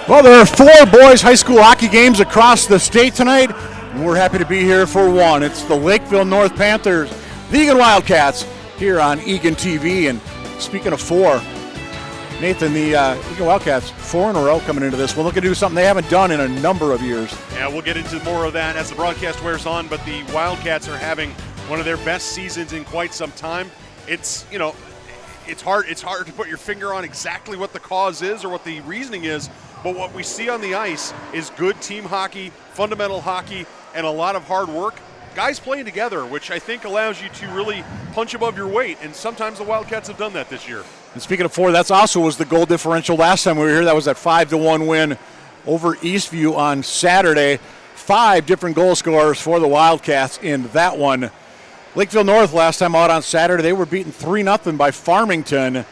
Well, there are 4 boys high school hockey games across the state tonight, and we're happy to be here for one. It's the Lakeville North Panthers, the Eagan Wildcats, here on Eagan TV. And speaking of 4, Nathan, the Eagan Wildcats, 4 in a row coming into this. We're looking to do something they haven't done in a number of years. Yeah, we'll get into more of that as the broadcast wears on, but the Wildcats are having one of their best seasons in quite some time. It's hard to put your finger on exactly what the cause is or what the reasoning is, but what we see on the ice is good team hockey, fundamental hockey, and a lot of hard work. Guys playing together, which I think allows you to really punch above your weight, and sometimes the Wildcats have done that this year. And speaking of 4, that's also was the goal differential last time we were here. That was that 5-1 win over Eastview on Saturday. 5 different goal scorers for the Wildcats in that one. Lakeville North last time out on Saturday, they were beaten 3-0 by Farmington.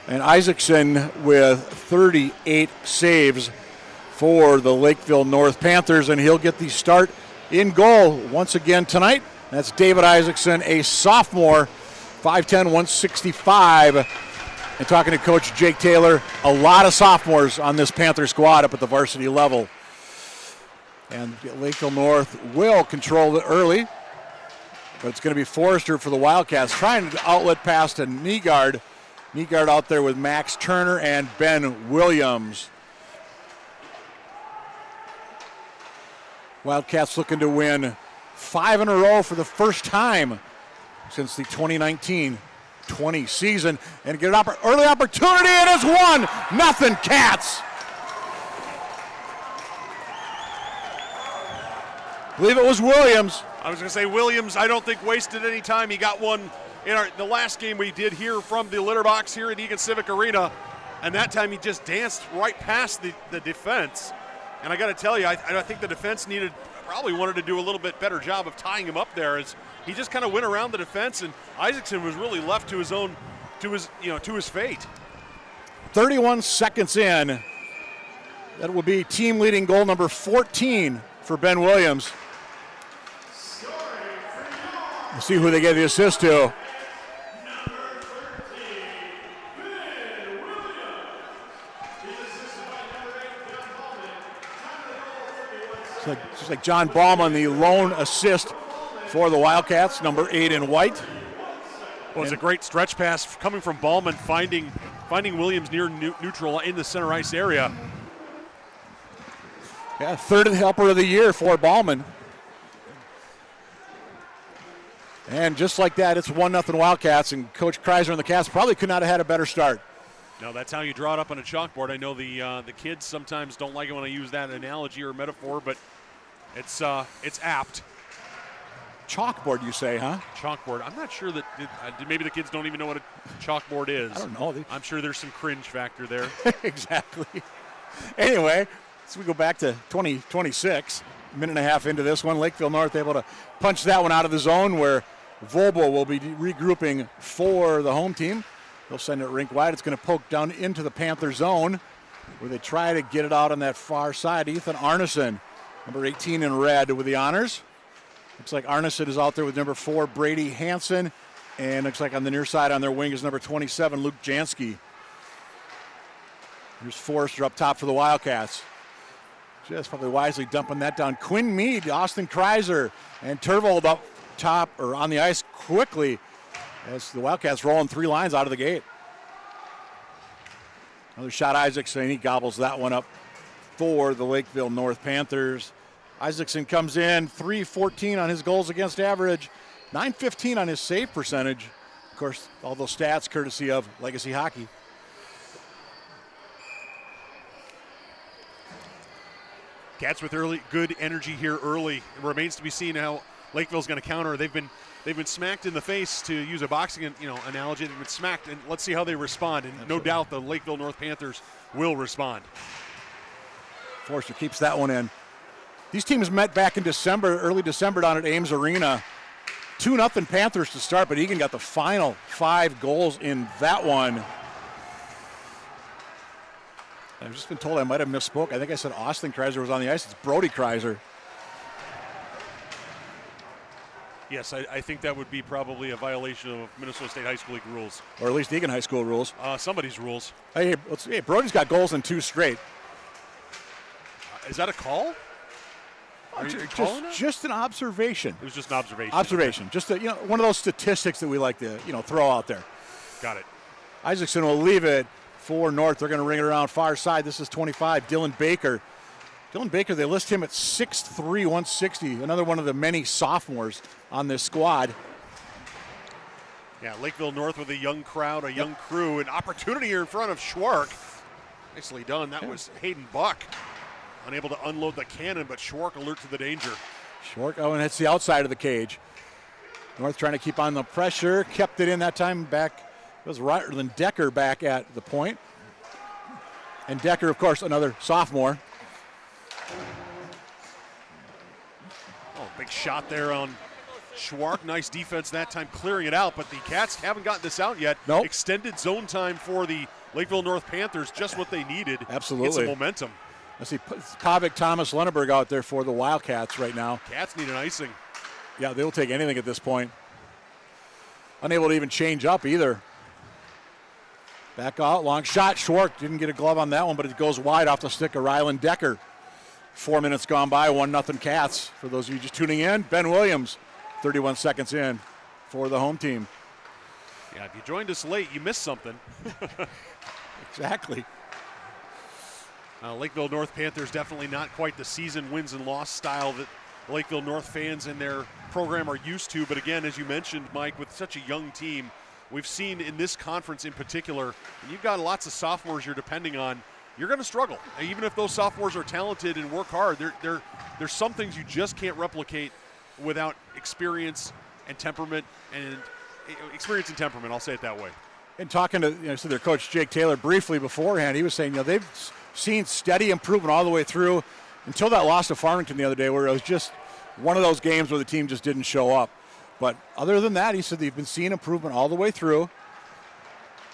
And Isaacson with 38 saves for the Lakeville North Panthers, and he'll get the start in goal once again tonight. That's David Isaacson, a sophomore, 5'10", 165. And talking to Coach Jake Taylor, a lot of sophomores on this Panther squad up at the varsity level. And Lakeville North will control it early, but it's going to be Forrester for the Wildcats, trying to outlet pass to Nygaard. Nygaard out there with Max Turner and Ben Williams. Wildcats looking to win 5 in a row for the first time since the 2019-20 season, and get an early opportunity, and it's 1-0 Cats. I believe it was Williams. I was going to say Williams, I don't think wasted any time. He got one in the last game we did here from the litter box here at Eagan Civic Arena, and that time he just danced right past the defense. And I got to tell you, I think the defense probably wanted to do a little bit better job of tying him up there, as he just kind of went around the defense, and Isaacson was really left to his fate. 31 seconds in, that will be team leading goal number 14 for Ben Williams. We'll see who they get the assist to. It's like John Ballman, the lone assist for the Wildcats, number 8 in white. Well, it's a great stretch pass coming from Ballman, finding Williams near neutral in the center ice area. Yeah, 3rd helper of the year for Ballman. And just like that, it's 1-0 Wildcats, and Coach Kreiser and the Cats probably could not have had a better start. No, that's how you draw it up on a chalkboard. I know the kids sometimes don't like it when I use that analogy or metaphor, but it's apt. Chalkboard, you say, huh? Chalkboard. I'm not sure that maybe the kids don't even know what a chalkboard is. I don't know. I'm sure there's some cringe factor there. Exactly. Anyway, so we go back to 2026, a minute and a half into this one. Lakeville North able to punch that one out of the zone, where Volbo will be regrouping for the home team. They'll send it rink wide. It's going to poke down into the Panther zone, where they try to get it out on that far side. Ethan Arneson, number 18 in red, with the honors. Looks like Arneson is out there with number 4, Brady Hansen. And looks like on the near side on their wing is number 27, Luke Jansky. Here's Forrester up top for the Wildcats. Just probably wisely dumping that down. Quinn Mead, Austin Kreiser, and Turvold up top, or on the ice quickly, as the Wildcats rolling 3 lines out of the gate. Another shot, Isaacson. He gobbles that one up for the Lakeville North Panthers. Isaacson comes in, .314 on his goals against average, .915 on his save percentage. Of course, all those stats courtesy of Legacy Hockey. Cats with good energy here early. It remains to be seen how Lakeville's going to counter. They've been smacked in the face, to use a boxing analogy. They've been smacked, and let's see how they respond. And Absolutely. No doubt the Lakeville North Panthers will respond. Forster keeps that one in. These teams met back in December, early December, down at Ames Arena. 2-0 Panthers to start, but Eagan got the final 5 goals in that one. I've just been told I might have misspoke. I think I said Austin Kreiser was on the ice. It's Brody Kreiser. Yes, I think that would be probably a violation of Minnesota State High School League rules. Or at least Eagan High School rules. Somebody's rules. Hey, Brody's got goals in 2 straight. Is that a call? Are you calling it? Just an observation. It was just an observation. Observation. Just one of those statistics that we like to throw out there. Got it. Isaacson will leave it for North. They're going to ring it around far side. This is 25. Dylan Baker. They list him at 6'3", 160. Another one of the many sophomores on this squad. Yeah, Lakeville North with a young crowd, a young crew. An opportunity here in front of Schwark. Nicely done. That was Hayden Buck. Unable to unload the cannon, but Schwark alert to the danger. Schwark, and it's the outside of the cage. North trying to keep on the pressure. Kept it in that time back. It was Ryland Decker back at the point. And Decker, of course, another sophomore. Oh, big shot there on Schwark. Nice defense that time, clearing it out. But the Cats haven't gotten this out yet. Nope. Extended zone time for the Lakeville North Panthers, just what they needed. Absolutely. Get some momentum. I see Kovic, Thomas, Lunenburg out there for the Wildcats right now. Cats need an icing. Yeah, they'll take anything at this point. Unable to even change up either. Back out, long shot. Schwark didn't get a glove on that one, but it goes wide off the stick of Ryland Decker. 4 minutes gone by, 1-0 Cats. For those of you just tuning in, Ben Williams, 31 seconds in for the home team. Yeah, if you joined us late, you missed something. Exactly. Lakeville North Panthers definitely not quite the season wins and loss style that Lakeville North fans and their program are used to. But again, as you mentioned, Mike, with such a young team, we've seen in this conference in particular, you've got lots of sophomores you're depending on. You're going to struggle. Even if those sophomores are talented and work hard, there's some things you just can't replicate without experience and temperament. I'll say it that way. And talking to so their coach Jake Taylor briefly beforehand, he was saying they've seen steady improvement all the way through until that loss to Farmington the other day, where it was just one of those games where the team just didn't show up. But other than that, he said they've been seeing improvement all the way through.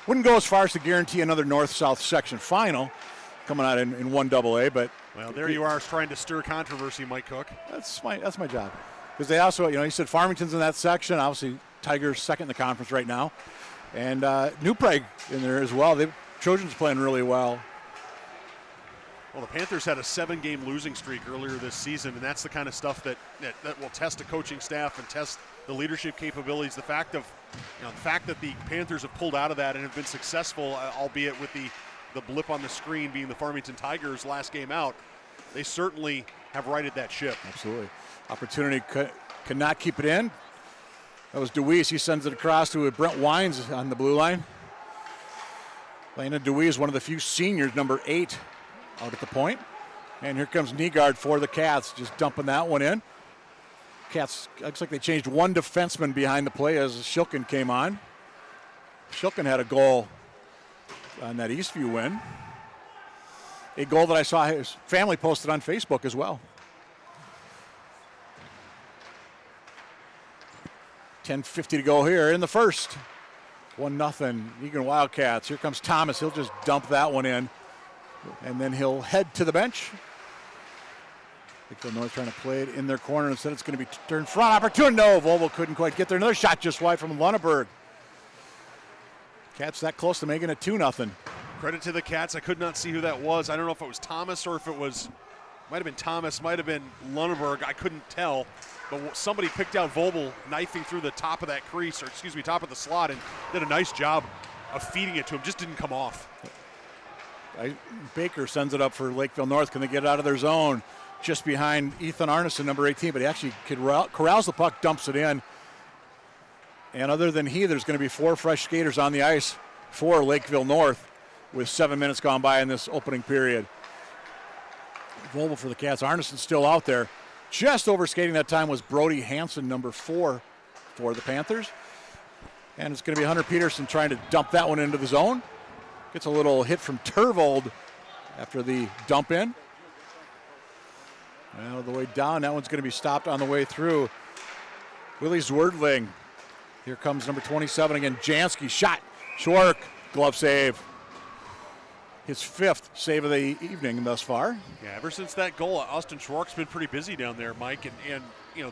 Wouldn't go as far as to guarantee another north-south section final coming out in 1AA, but well, there you are trying to stir controversy, Mike Cook. That's my job. Because they also, he said Farmington's in that section. Obviously, Tigers second in the conference right now, and New Prague in there as well. Trojans playing really well. Well, the Panthers had a 7-game losing streak earlier this season, and that's the kind of stuff that will test a coaching staff and test the leadership capabilities. The fact that the Panthers have pulled out of that and have been successful, albeit with the blip on the screen being the Farmington Tigers last game out, they certainly have righted that ship. Absolutely. Opportunity could not keep it in. That was DeWeese. He sends it across to Brent Wines on the blue line. Lena DeWeese, one of the few seniors, number 8, out at the point. And here comes Nygaard for the Cats, just dumping that one in. Cats, looks like they changed one defenseman behind the play as Shilkin came on. Shilkin had a goal on that Eastview win. A goal that I saw his family posted on Facebook as well. 10:50 to go here in the first. 1-0 Eagan Wildcats. Here comes Thomas. He'll just dump that one in. And then he'll head to the bench. Lakeville North trying to play it in their corner. Instead, it's going to be turned front. Opportunity. No, Volvo couldn't quite get there. Another shot just wide from Lunenburg. Cats that close to making it 2-0. Credit to the Cats. I could not see who that was. I don't know if it was Thomas or if it was, might have been Thomas, might have been Lunenburg. I couldn't tell. But somebody picked out Vogel knifing through the top of that crease, top of the slot, and did a nice job of feeding it to him. Just didn't come off. Baker sends it up for Lakeville North. Can they get it out of their zone? Just behind Ethan Arneson, number 18, but he actually corrals the puck, dumps it in. And other than there's going to be 4 fresh skaters on the ice for Lakeville North with 7 minutes gone by in this opening period. Volvo for the Cats. Arneson's still out there. Just overskating that time was Brody Hansen, number 4 for the Panthers. And it's going to be Hunter Peterson trying to dump that one into the zone. Gets a little hit from Turvold after the dump in. And all the way down, that one's going to be stopped on the way through. Willie Zwerdling. Here comes number 27 again. Jansky shot. Schwark, glove save. His 5th save of the evening thus far. Yeah, ever since that goal, Austin Schwark's been pretty busy down there, Mike. And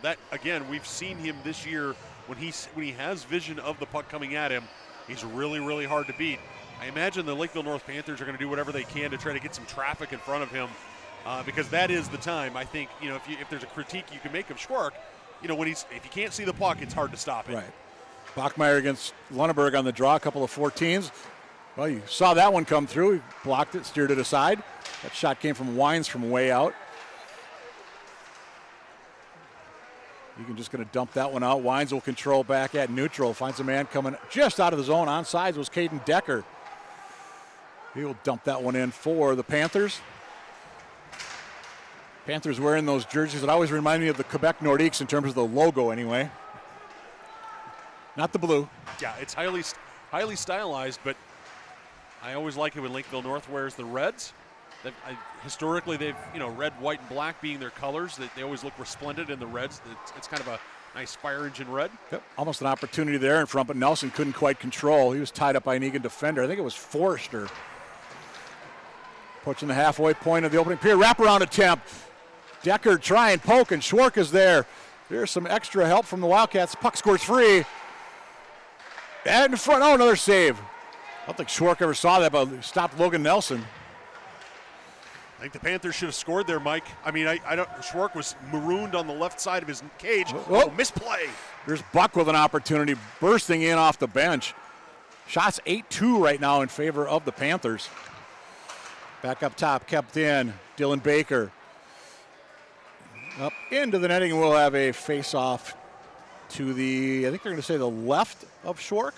that, again, we've seen him this year when he has vision of the puck coming at him, he's really, really hard to beat. I imagine the Lakeville North Panthers are going to do whatever they can to try to get some traffic in front of him because that is the time. I think, if there's a critique you can make of Schwark, when if you can't see the puck, it's hard to stop it. Right. Bachmeier against Lunenburg on the draw, a couple of 14s. Well, you saw that one come through. He blocked it, steered it aside. That shot came from Wines from way out. Eagan just going to dump that one out. Wines will control back at neutral. Finds a man coming just out of the zone. Onside was Caden Decker. He will dump that one in for the Panthers. Panthers wearing those jerseys that always remind me of the Quebec Nordiques in terms of the logo anyway. Not the blue. Yeah, it's highly stylized, but I always like it when Lakeville North wears the reds. Historically, they've, red, white, and black being their colors. They always look resplendent in the reds. It's kind of a nice fire engine red. Yep. Almost an opportunity there in front, but Nelson couldn't quite control. He was tied up by an Eagan defender. I think it was Forrester. Approaching the halfway point of the opening period. Wraparound attempt. Decker trying, poke, and Schwark is there. There's some extra help from the Wildcats. Puck scores free. And in front, another save. I don't think Schwark ever saw that, but stopped Logan Nelson. I think the Panthers should have scored there, Mike. I mean, Schwark was marooned on the left side of his cage. Oh, misplay. There's Buck with an opportunity, bursting in off the bench. Shots 8-2 right now in favor of the Panthers. Back up top, kept in. Dylan Baker. Up into the netting, and we'll have a face-off to the, I think they're going to say the left of Schwark.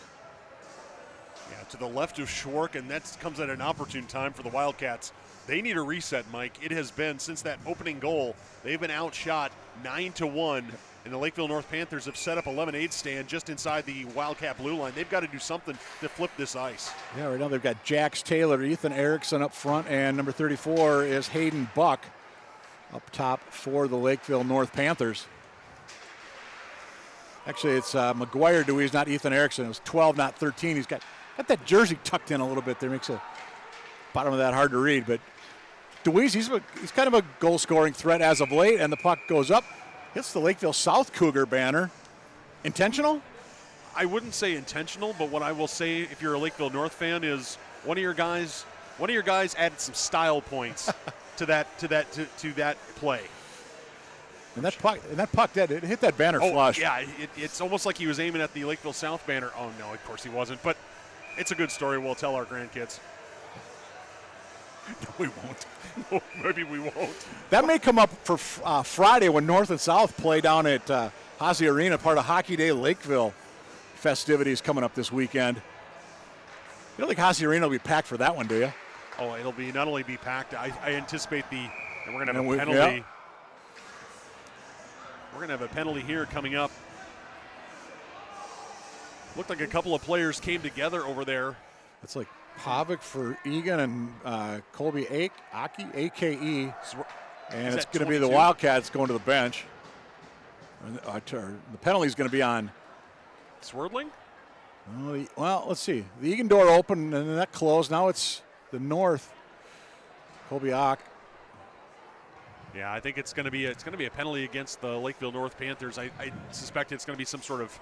Yeah, to the left of Schwark, and that comes at an opportune time for the Wildcats. They need a reset, Mike. It has been, since that opening goal, they've been outshot 9-1, and the Lakeville North Panthers have set up a lemonade stand just inside the Wildcat blue line. They've got to do something to flip this ice. Yeah, right now they've got Jax Taylor, Ethan Erickson up front, and number 34 is Hayden Buck up top for the Lakeville North Panthers. Actually, it's McGuire Dewey's, not Ethan Erickson. It was 12, not 13. He's got that jersey tucked in a little bit there. Makes the bottom of that hard to read, but Dewey's, he's kind of a goal-scoring threat as of late, and the puck goes up, hits the Lakeville South Cougar banner. Intentional? I wouldn't say intentional, but what I will say, if you're a Lakeville North fan, is one of your guys added some style points to that play. And that puck it hit that banner flush. Yeah, it's almost like he was aiming at the Lakeville South banner. Oh no, of course he wasn't. But it's a good story. We'll tell our grandkids. No, we won't. No, maybe we won't. That may come up for Friday when North and South play down at Hazy Arena, part of Hockey Day Lakeville festivities coming up this weekend. You don't think Hazy Arena will be packed for that one, do you? Oh, it'll be not only be packed. I anticipate and we're going to have a penalty. Yeah. We're going to have a penalty here coming up. Looked like a couple of players came together over there. It's like Pavic for Eagan and Colby Aki, A-K-E. And it's going to be the Wildcats going to the bench. The penalty is going to be on Swerdling? Well, let's see. The Eagan door opened and then that closed. Now it's the North. Colby Ock. Yeah, I think it's going to be a penalty against the Lakeville North Panthers. I suspect it's going to be some sort of,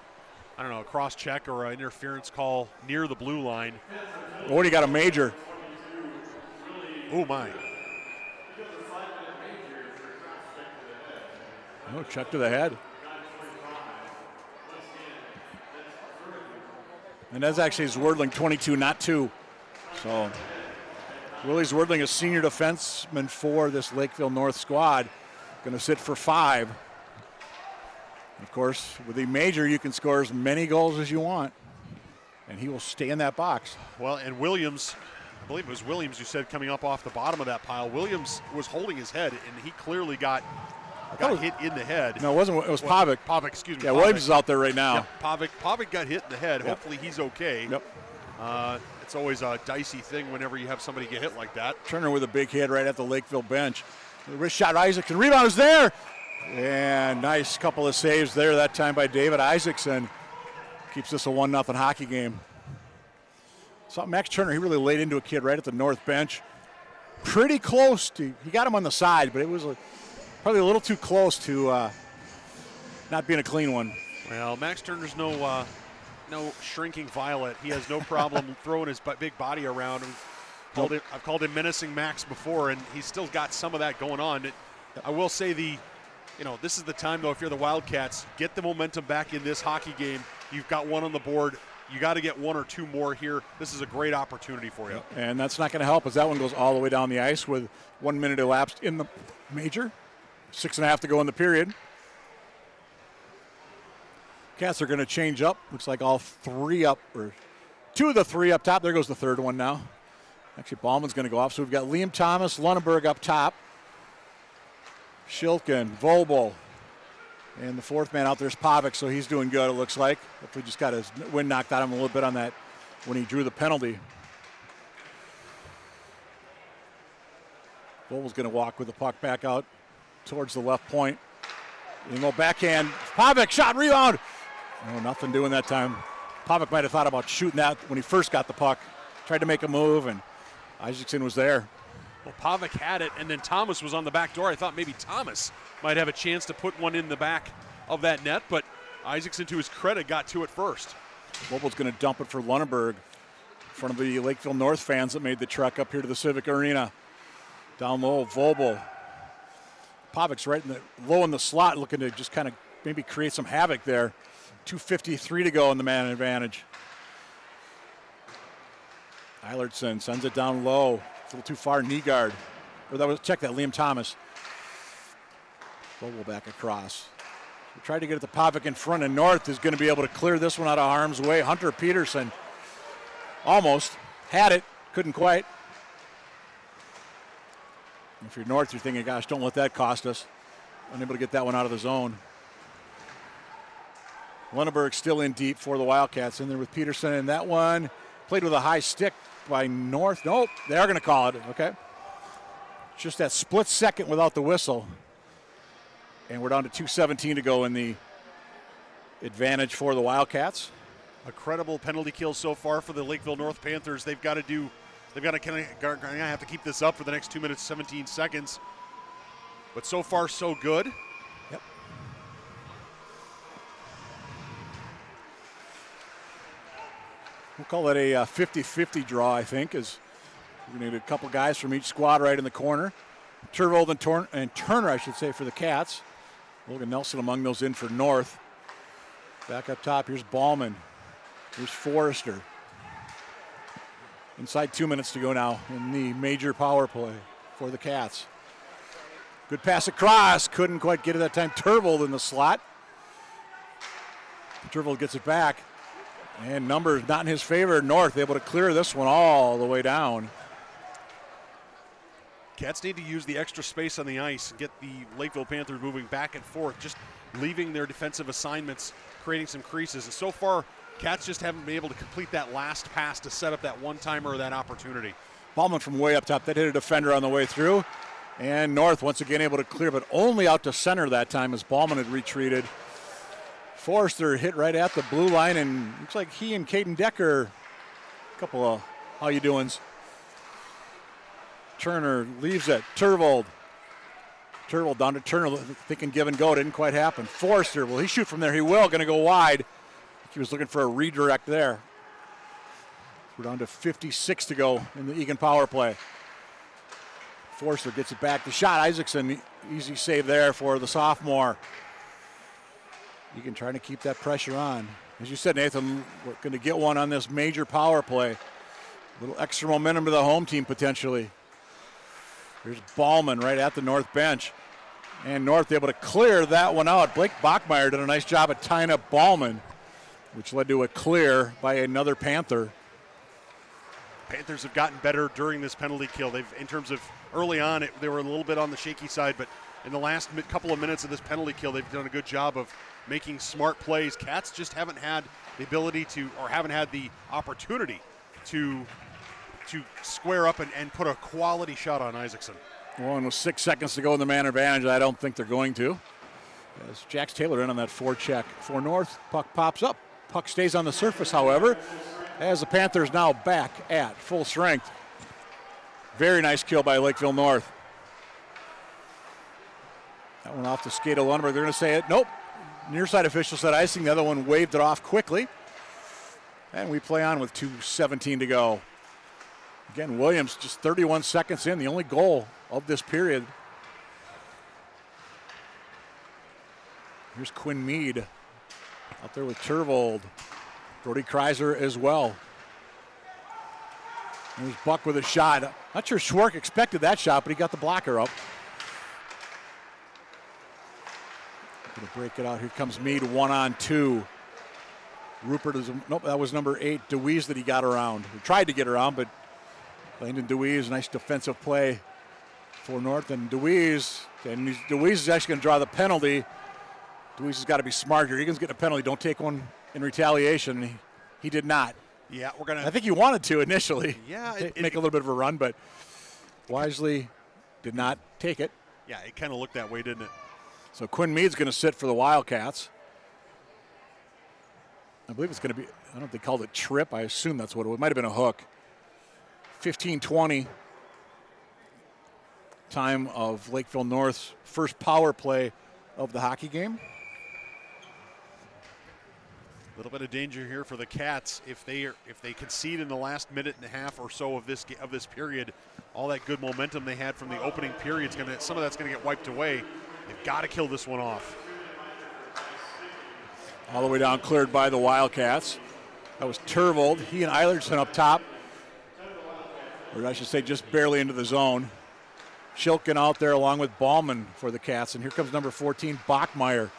a cross check or an interference call near the blue line. What do you got, a major? Oh my! No, check to the head. And that's actually Zwerdling, 22, not 2. So Willie Zwerdling, a senior defenseman for this Lakeville North squad, going to sit for 5. Of course, with the major, you can score as many goals as you want, and he will stay in that box. Well, and Williams, I believe it was Williams you said coming up off the bottom of that pile. Williams was holding his head, and he clearly got hit in the head. No, it wasn't. It was Pavic. Pavic, excuse me. Yeah, Pavic. Williams is out there right now. Yep, Pavic got hit in the head. Yep. Hopefully he's okay. Yep. It's always a dicey thing whenever you have somebody get hit like that. Turner with a big hit right at the Lakeville bench. The wrist shot, Isaacson. Rebound is there. And nice couple of saves there that time by David Isaacson. Keeps this a 1-0 hockey game. Saw Max Turner, he really laid into a kid right at the North bench. Pretty close to, he got him on the side, but it was probably a little too close to not being a clean one. Well, Max Turner's no shrinking violet. He has no problem throwing his big body around. I've called him Menacing Max before, and he's still got some of that going on. I will say this is the time, though, if you're the Wildcats, get the momentum back in this hockey game. You've got one on the board. You got to get one or two more here. This is a great opportunity for you. And that's not going to help as that one goes all the way down the ice with 1 minute elapsed in the major. 6.5 to go in the period. Cats are going to change up. Looks like all three up, or two of the three up top. There goes the third one now. Actually, Ballman's going to go off. So we've got Liam Thomas, Lunenburg up top. Shilkin, Vobel. And the fourth man out there is Pavic, so he's doing good, it looks like. Hopefully just got his wind knocked out of him a little bit on that when he drew the penalty. Vobel's going to walk with the puck back out towards the left point. A little backhand. Pavic, shot, rebound. Oh, nothing doing that time. Pavic might have thought about shooting that when he first got the puck. Tried to make a move, and Isaacson was there. Well, Pavic had it, and then Thomas was on the back door. I thought maybe Thomas might have a chance to put one in the back of that net, but Isaacson, to his credit, got to it first. Vobel's going to dump it for Lunenburg in front of the Lakeville North fans that made the trek up here to the Civic Arena. Down low, Vobel. Pavic's right low in the slot, looking to just kind of maybe create some havoc there. 2:53 to go in the man advantage. Eilertson sends it down low. It's a little too far, knee guard. Or that was, check that, Liam Thomas. Vogel back across. We tried to get it to Pavic in front, and North is going to be able to clear this one out of harm's way. Hunter Peterson almost had it, couldn't quite. If you're North, you're thinking, gosh, don't let that cost us. Unable to get that one out of the zone. Lunenburg still in deep for the Wildcats. In there with Peterson, and that one played with a high stick by North. Nope, they are going to call it, okay. Just that split second without the whistle. And we're down to 2:17 to go in the advantage for the Wildcats. A credible penalty kill so far for the Lakeville North Panthers. They've got to have to keep this up for the next 2 minutes, 17 seconds. But so far, so good. Yep. We'll call it a 50-50 draw, I think, as we're going to need a couple guys from each squad right in the corner. Turvold and Turner, I should say, for the Cats. Logan Nelson among those in for North. Back up top, here's Ballman. Here's Forrester. Inside 2 minutes to go now in the major power play for the Cats. Good pass across. Couldn't quite get it that time. Turvold in the slot. Turvold gets it back. And numbers not in his favor. North able to clear this one all the way down. Cats need to use the extra space on the ice and get the Lakeville Panthers moving back and forth, just leaving their defensive assignments, creating some creases. And so far, Cats just haven't been able to complete that last pass to set up that one-timer or that opportunity. Ballman from way up top. That hit a defender on the way through. And North once again able to clear, but only out to center that time as Ballman had retreated. Forrester hit right at the blue line, and looks like he and Caden Decker, a couple of how you doings. Turner leaves it. Turvold down to Turner, thinking give and go. Didn't quite happen. Forrester, will he shoot from there? He will. Going to go wide. He was looking for a redirect there. We're down to 56 to go in the Eagan power play. Forrester gets it back. The shot, Isaacson, easy save there for the sophomore. Eagan trying to keep that pressure on. As you said, Nathan, we're going to get one on this major power play. A little extra momentum to the home team potentially. Here's Ballman right at the North bench. And North able to clear that one out. Blake Bachmeyer did a nice job at tying up Ballman, which led to a clear by another Panther. Panthers have gotten better during this penalty kill. In terms of early on, they were a little bit on the shaky side, but in the last couple of minutes of this penalty kill, they've done a good job of making smart plays. Cats just haven't had the ability to, or haven't had the opportunity to square up and put a quality shot on Isaacson. Well, and with 6 seconds to go in the man advantage, I don't think they're going to. As Jax Taylor in on that forecheck for North, puck pops up. Puck stays on the surface, however, as the Panthers now back at full strength. Very nice kill by Lakeville North. That one off the skate of Lunenburg. They're going to say it. Nope. Near side official said icing. The other one waved it off quickly. And we play on with 2:17 to go. Again, Williams just 31 seconds in, the only goal of this period. Here's Quinn Mead out there with Turvold. Brody Kreiser as well. There's Buck with a shot. Not sure Schwark expected that shot, but he got the blocker up. Gonna break it out. Here comes Mead, 1-on-2. Rupert is, nope, that was number 8, DeWeese, that he got around. He tried to get around, but Landon DeWeese, nice defensive play for North. And DeWeese is actually going to draw the penalty. DeWeese has got to be smart here. Egan's getting a penalty. Don't take one in retaliation. He did not. Yeah, we're going to. I think he wanted to initially. Yeah. Make a little bit of a run, but wisely did not take it. Yeah, it kind of looked that way, didn't it? So Quinn Mead's going to sit for the Wildcats. I believe it's going to be, I don't know if they called it trip. I assume that's what it was. It might have been a hook. 15-20. Time of Lakeville North's first power play of the hockey game. A little bit of danger here for the Cats if they concede in the last minute and a half or so of this period. All that good momentum they had from the opening period, some of that's going to get wiped away. They've got to kill this one off. All the way down, cleared by the Wildcats. That was Turvold. He and Eilertson up top. Or I should say just barely into the zone. Shilkin out there along with Ballman for the Cats. And here comes number 14, Bachmeyer.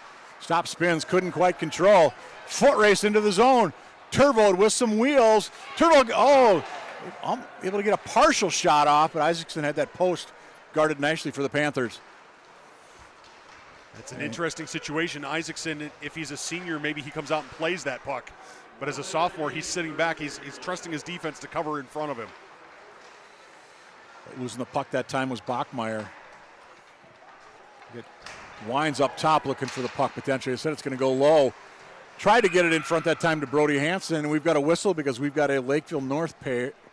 Stop spins, couldn't quite control. Foot race into the zone. Turvold with some wheels. Turvold, able to get a partial shot off, but Isaacson had that post guarded nicely for the Panthers. That's an interesting situation. Isaacson, if he's a senior, maybe he comes out and plays that puck. But as a sophomore, he's sitting back. He's trusting his defense to cover in front of him. Losing the puck that time was Bachmeyer. Wines up top looking for the puck potentially. They said it's going to go low. Tried to get it in front that time to Brody Hansen, and we've got a whistle because we've got a Lakeville North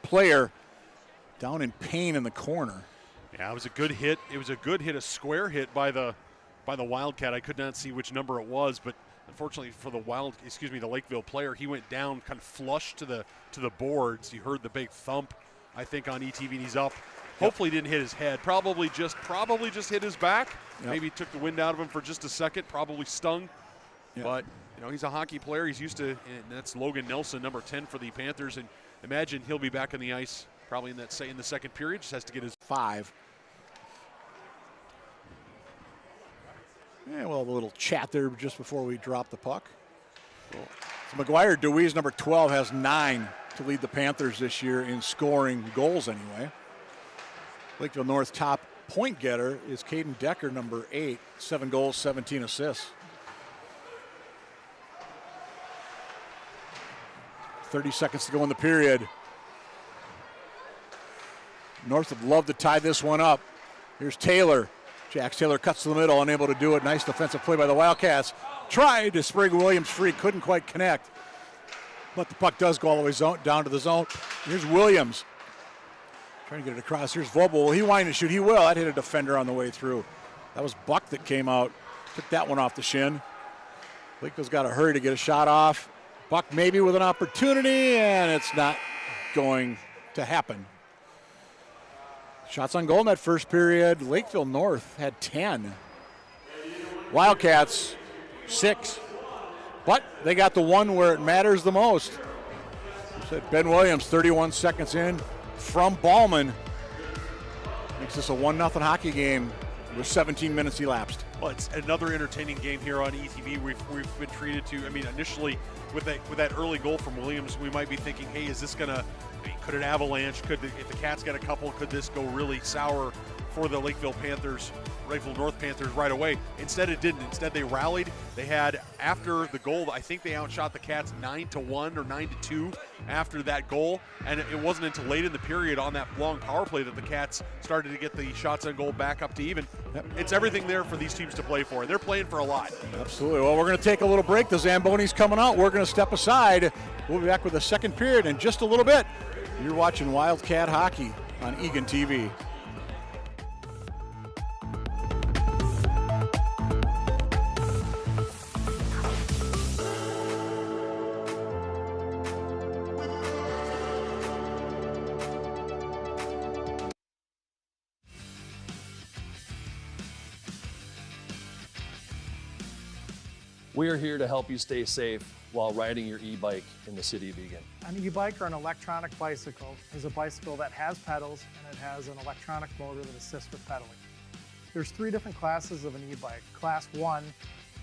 player down in pain in the corner. Yeah, it was a good hit. It was a good hit, a square hit by the Wildcat. I could not see which number it was, but unfortunately for the Lakeville player, he went down kind of flush to the boards. You heard the big thump, I think, on ETV, and he's up. Hopefully didn't hit his head. Probably just hit his back. Yep. Maybe took the wind out of him for just a second. Probably stung. Yep. But he's a hockey player. He's used to, and that's Logan Nelson, number 10 for the Panthers. And imagine he'll be back on the ice probably in the second period. Just has to get his 5. Yeah, we'll have a little chat there just before we drop the puck. So McGuire DeWeese, number 12, has 9 to lead the Panthers this year in scoring goals anyway. Lakeville North top point getter is Caden Decker, number 8, 7 goals, 17 assists. 30 seconds to go in the period. North would love to tie this one up. Here's Taylor. Jax Taylor cuts to the middle, unable to do it. Nice defensive play by the Wildcats. Tried to spring Williams free, couldn't quite connect. But the puck does go all the way down to the zone. Here's Williams. Trying to get it across. Here's Vobel. Will he wind and shoot? He will. That hit a defender on the way through. That was Buck that came out. Took that one off the shin. Lakeville's got to hurry to get a shot off. Buck maybe with an opportunity, and it's not going to happen. Shots on goal in that first period. Lakeville North had 10. Wildcats, 6. But they got the one where it matters the most. Ben Williams, 31 seconds in from Ballman. Makes this a 1-0 hockey game with 17 minutes elapsed. Well, it's another entertaining game here on ETV. We've been treated to, initially with that early goal from Williams, we might be thinking, hey, is this going to, could it avalanche? If the Cats get a couple, could this go really sour for the Lakeville North Panthers right away? Instead, it didn't. Instead, they rallied. They had, after the goal, I think they outshot the Cats 9-1 or 9-2 after that goal. And it wasn't until late in the period on that long power play that the Cats started to get the shots on goal back up to even. Yep. It's everything there for these teams to play for, and they're playing for a lot. Absolutely. Well, we're going to take a little break. The Zamboni's coming out. We're going to step aside. We'll be back with the second period in just a little bit. You're watching Wildcat Hockey on Eagan TV. We are here to help you stay safe while riding your e-bike in the city of Eagan. An e-bike or an electronic bicycle is a bicycle that has pedals and it has an electronic motor that assists with pedaling. There's 3 different classes of an e-bike. Class 1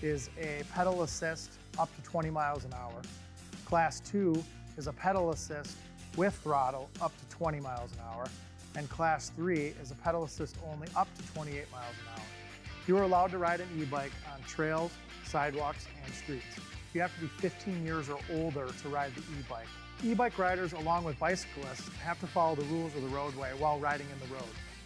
is a pedal assist up to 20 miles an hour. Class 2 is a pedal assist with throttle up to 20 miles an hour. And Class 3 is a pedal assist only up to 28 miles an hour. You are allowed to ride an e-bike on trails, sidewalks, and streets. You have to be 15 years or older to ride the e-bike. E-bike riders, along with bicyclists, have to follow the rules of the roadway while riding in the road.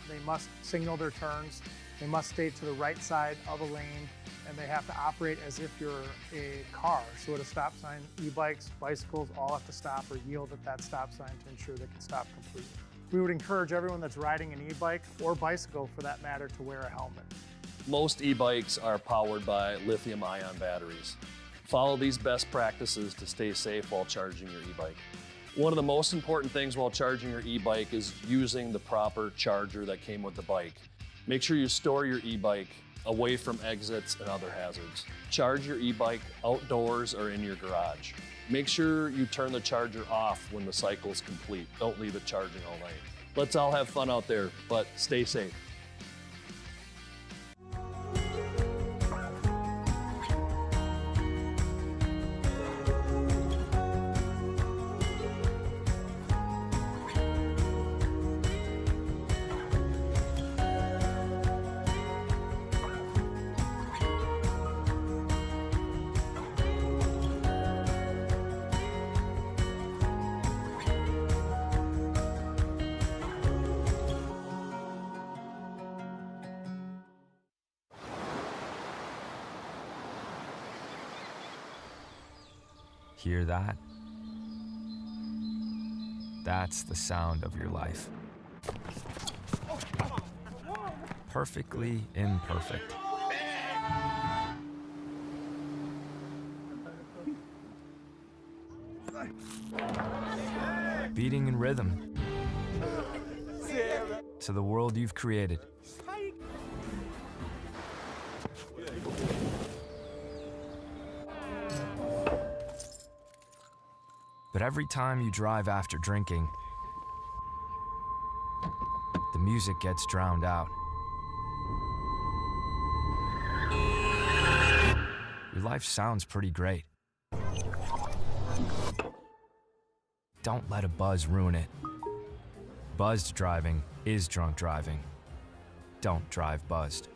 They must signal their turns, they must stay to the right side of a lane, and they have to operate as if you're a car. So at a stop sign, e-bikes, bicycles all have to stop or yield at that stop sign to ensure they can stop completely. We would encourage everyone that's riding an e-bike, or bicycle for that matter, to wear a helmet. Most e-bikes are powered by lithium-ion batteries. Follow these best practices to stay safe while charging your e-bike. One of the most important things while charging your e-bike is using the proper charger that came with the bike. Make sure you store your e-bike away from exits and other hazards. Charge your e-bike outdoors or in your garage. Make sure you turn the charger off when the cycle is complete. Don't leave it charging all night. Let's all have fun out there, but stay safe. Hear that? That's the sound of your life. Perfectly imperfect. Beating in rhythm to the world you've created. But every time you drive after drinking, the music gets drowned out. Your life sounds pretty great. Don't let a buzz ruin it. Buzzed driving is drunk driving. Don't drive buzzed.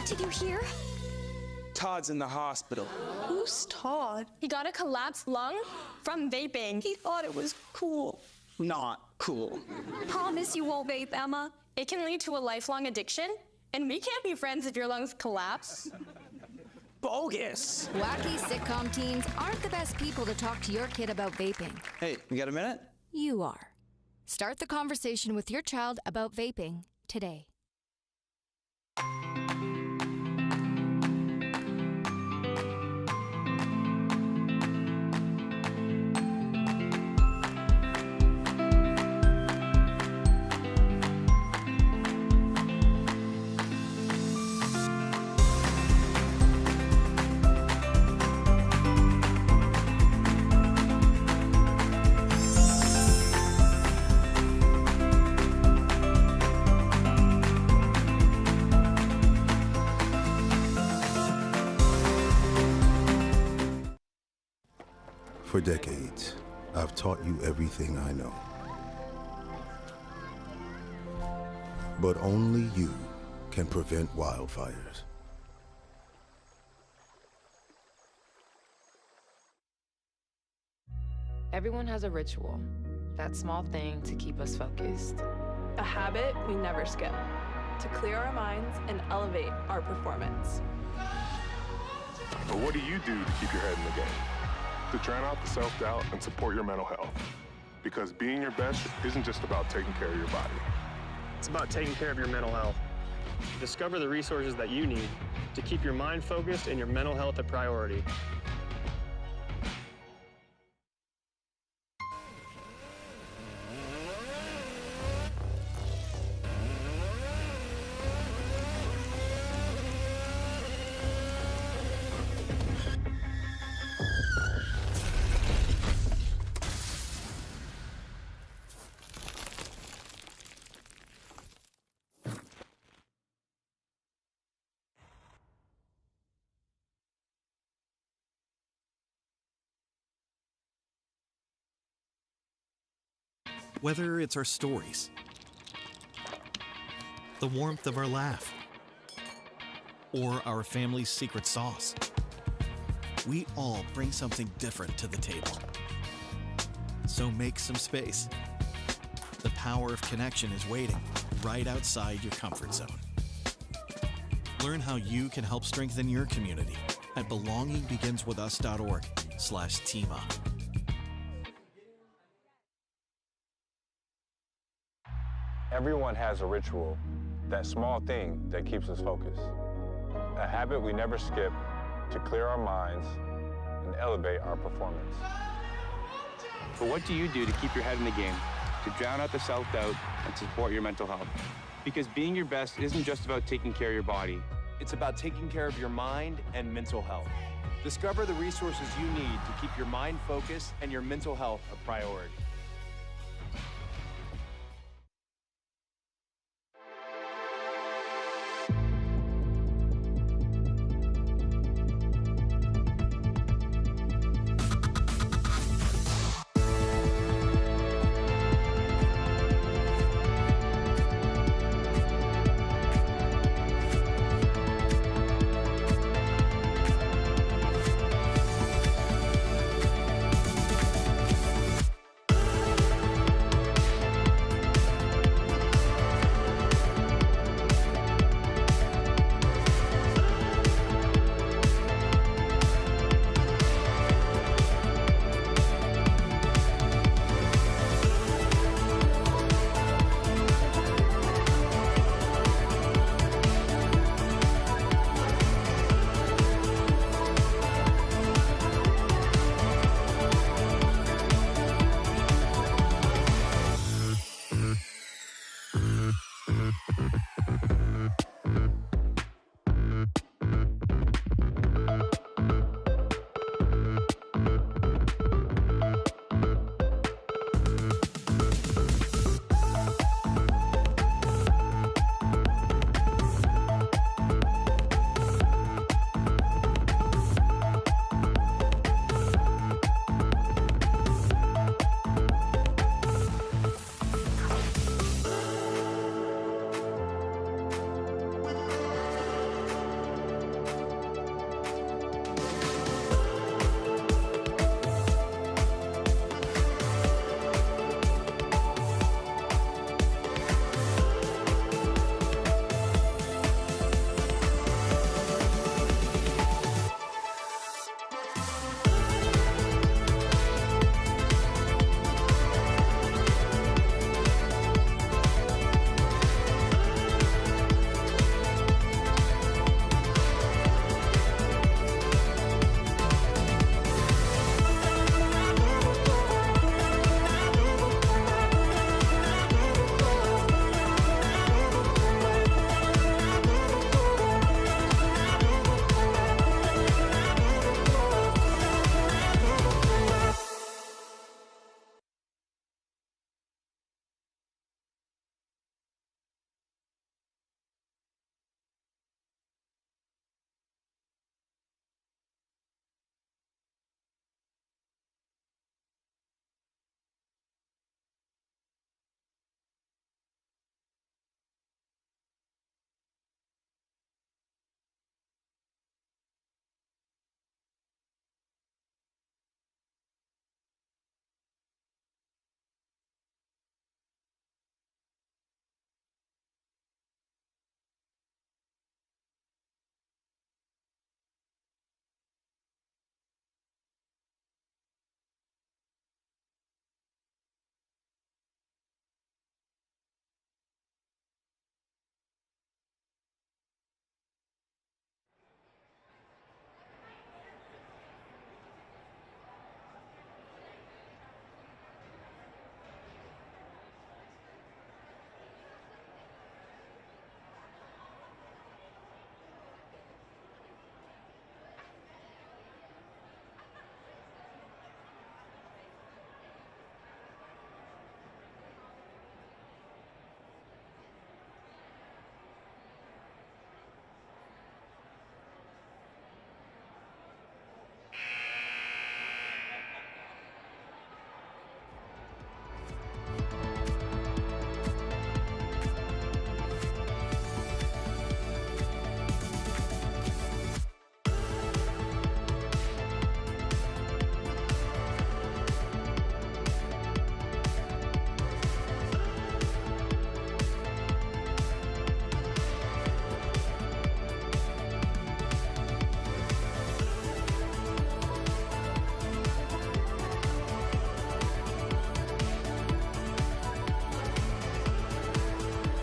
Did you hear? Todd's in the hospital. Who's Todd? He got a collapsed lung from vaping. He thought it was cool. Not cool. Promise you won't vape, Emma. It can lead to a lifelong addiction, and we can't be friends if your lungs collapse. Bogus. Wacky sitcom teens aren't the best people to talk to your kid about vaping. Hey, you got a minute? You are. Start the conversation with your child about vaping today. For decades, I've taught you everything I know. But only you can prevent wildfires. Everyone has a ritual, that small thing to keep us focused. A habit we never skip, to clear our minds and elevate our performance. But what do you do to keep your head in the game? To drown out the self-doubt and support your mental health. Because being your best isn't just about taking care of your body. It's about taking care of your mental health. Discover the resources that you need to keep your mind focused and your mental health a priority. Whether it's our stories, the warmth of our laugh, or our family's secret sauce, we all bring something different to the table. So make some space. The power of connection is waiting right outside your comfort zone. Learn how you can help strengthen your community at belongingbeginswithus.org/teamup. Everyone has a ritual, that small thing that keeps us focused. A habit we never skip to clear our minds and elevate our performance. But what do you do to keep your head in the game, to drown out the self-doubt and support your mental health? Because being your best isn't just about taking care of your body. It's about taking care of your mind and mental health. Discover the resources you need to keep your mind focused and your mental health a priority.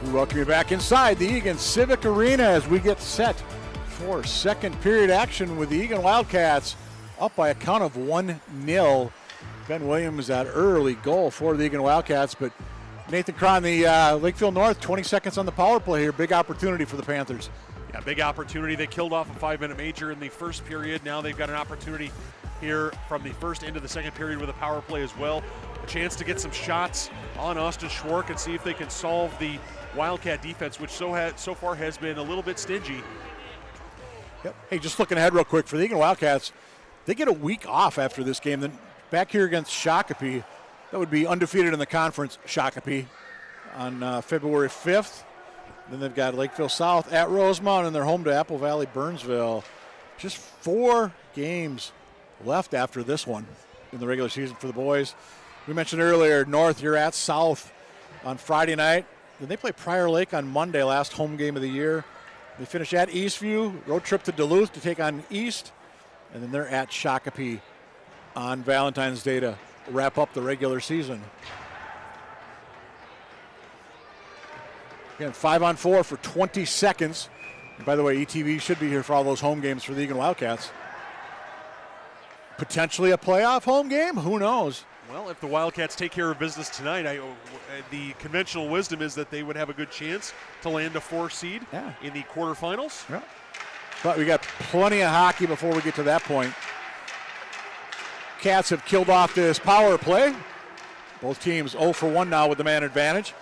We welcome you back inside the Eagan Civic Arena as we get set for second period action with the Eagan Wildcats up by a count of 1-0. Ben Williams, that early goal for the Eagan Wildcats, but Nathan Cron, the Lakeville North, 20 seconds on the power play here. Big opportunity for the Panthers. Yeah, big opportunity. They killed off a 5-minute major in the first period. Now they've got an opportunity here from the first into the second period with a power play as well. A chance to get some shots on Austin Schwark and see if they can solve the Wildcat defense, which so far has been a little bit stingy. Yep. Hey, just looking ahead real quick for the Eagan Wildcats, they get a week off after this game. Then back here against Shakopee, that would be undefeated in the conference, Shakopee, on February 5th. Then they've got Lakeville South at Rosemount, and they're home to Apple Valley Burnsville. Just 4 games left after this one in the regular season for the boys. We mentioned earlier, North, you're at South on Friday night. Then they play Prior Lake on Monday, last home game of the year. They finish at Eastview, road trip to Duluth to take on East, and then they're at Shakopee on Valentine's Day to wrap up the regular season. Again, 5-on-4 for 20 seconds. And by the way, ETV should be here for all those home games for the Eagan Wildcats. Potentially a playoff home game? Who knows? Well, if the Wildcats take care of business tonight, the conventional wisdom is that they would have a good chance to land a 4 seed in the quarterfinals. Yeah. But we got plenty of hockey before we get to that point. Cats have killed off this power play. Both teams 0 for 1 now with the man advantage.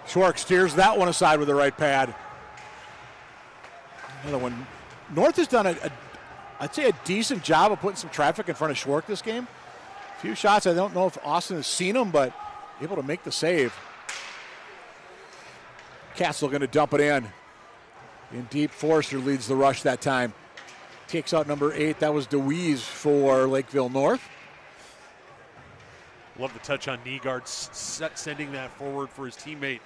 Schwark steers that one aside with the right pad. Another one. North has done I'd say a decent job of putting some traffic in front of Schwark this game. A few shots, I don't know if Austin has seen them, but able to make the save. Cats looking to dump it in deep. Forrester leads the rush that time. Takes out number 8. That was DeWeese for Lakeville North. Love the touch on Nygaard, sending that forward for his teammate.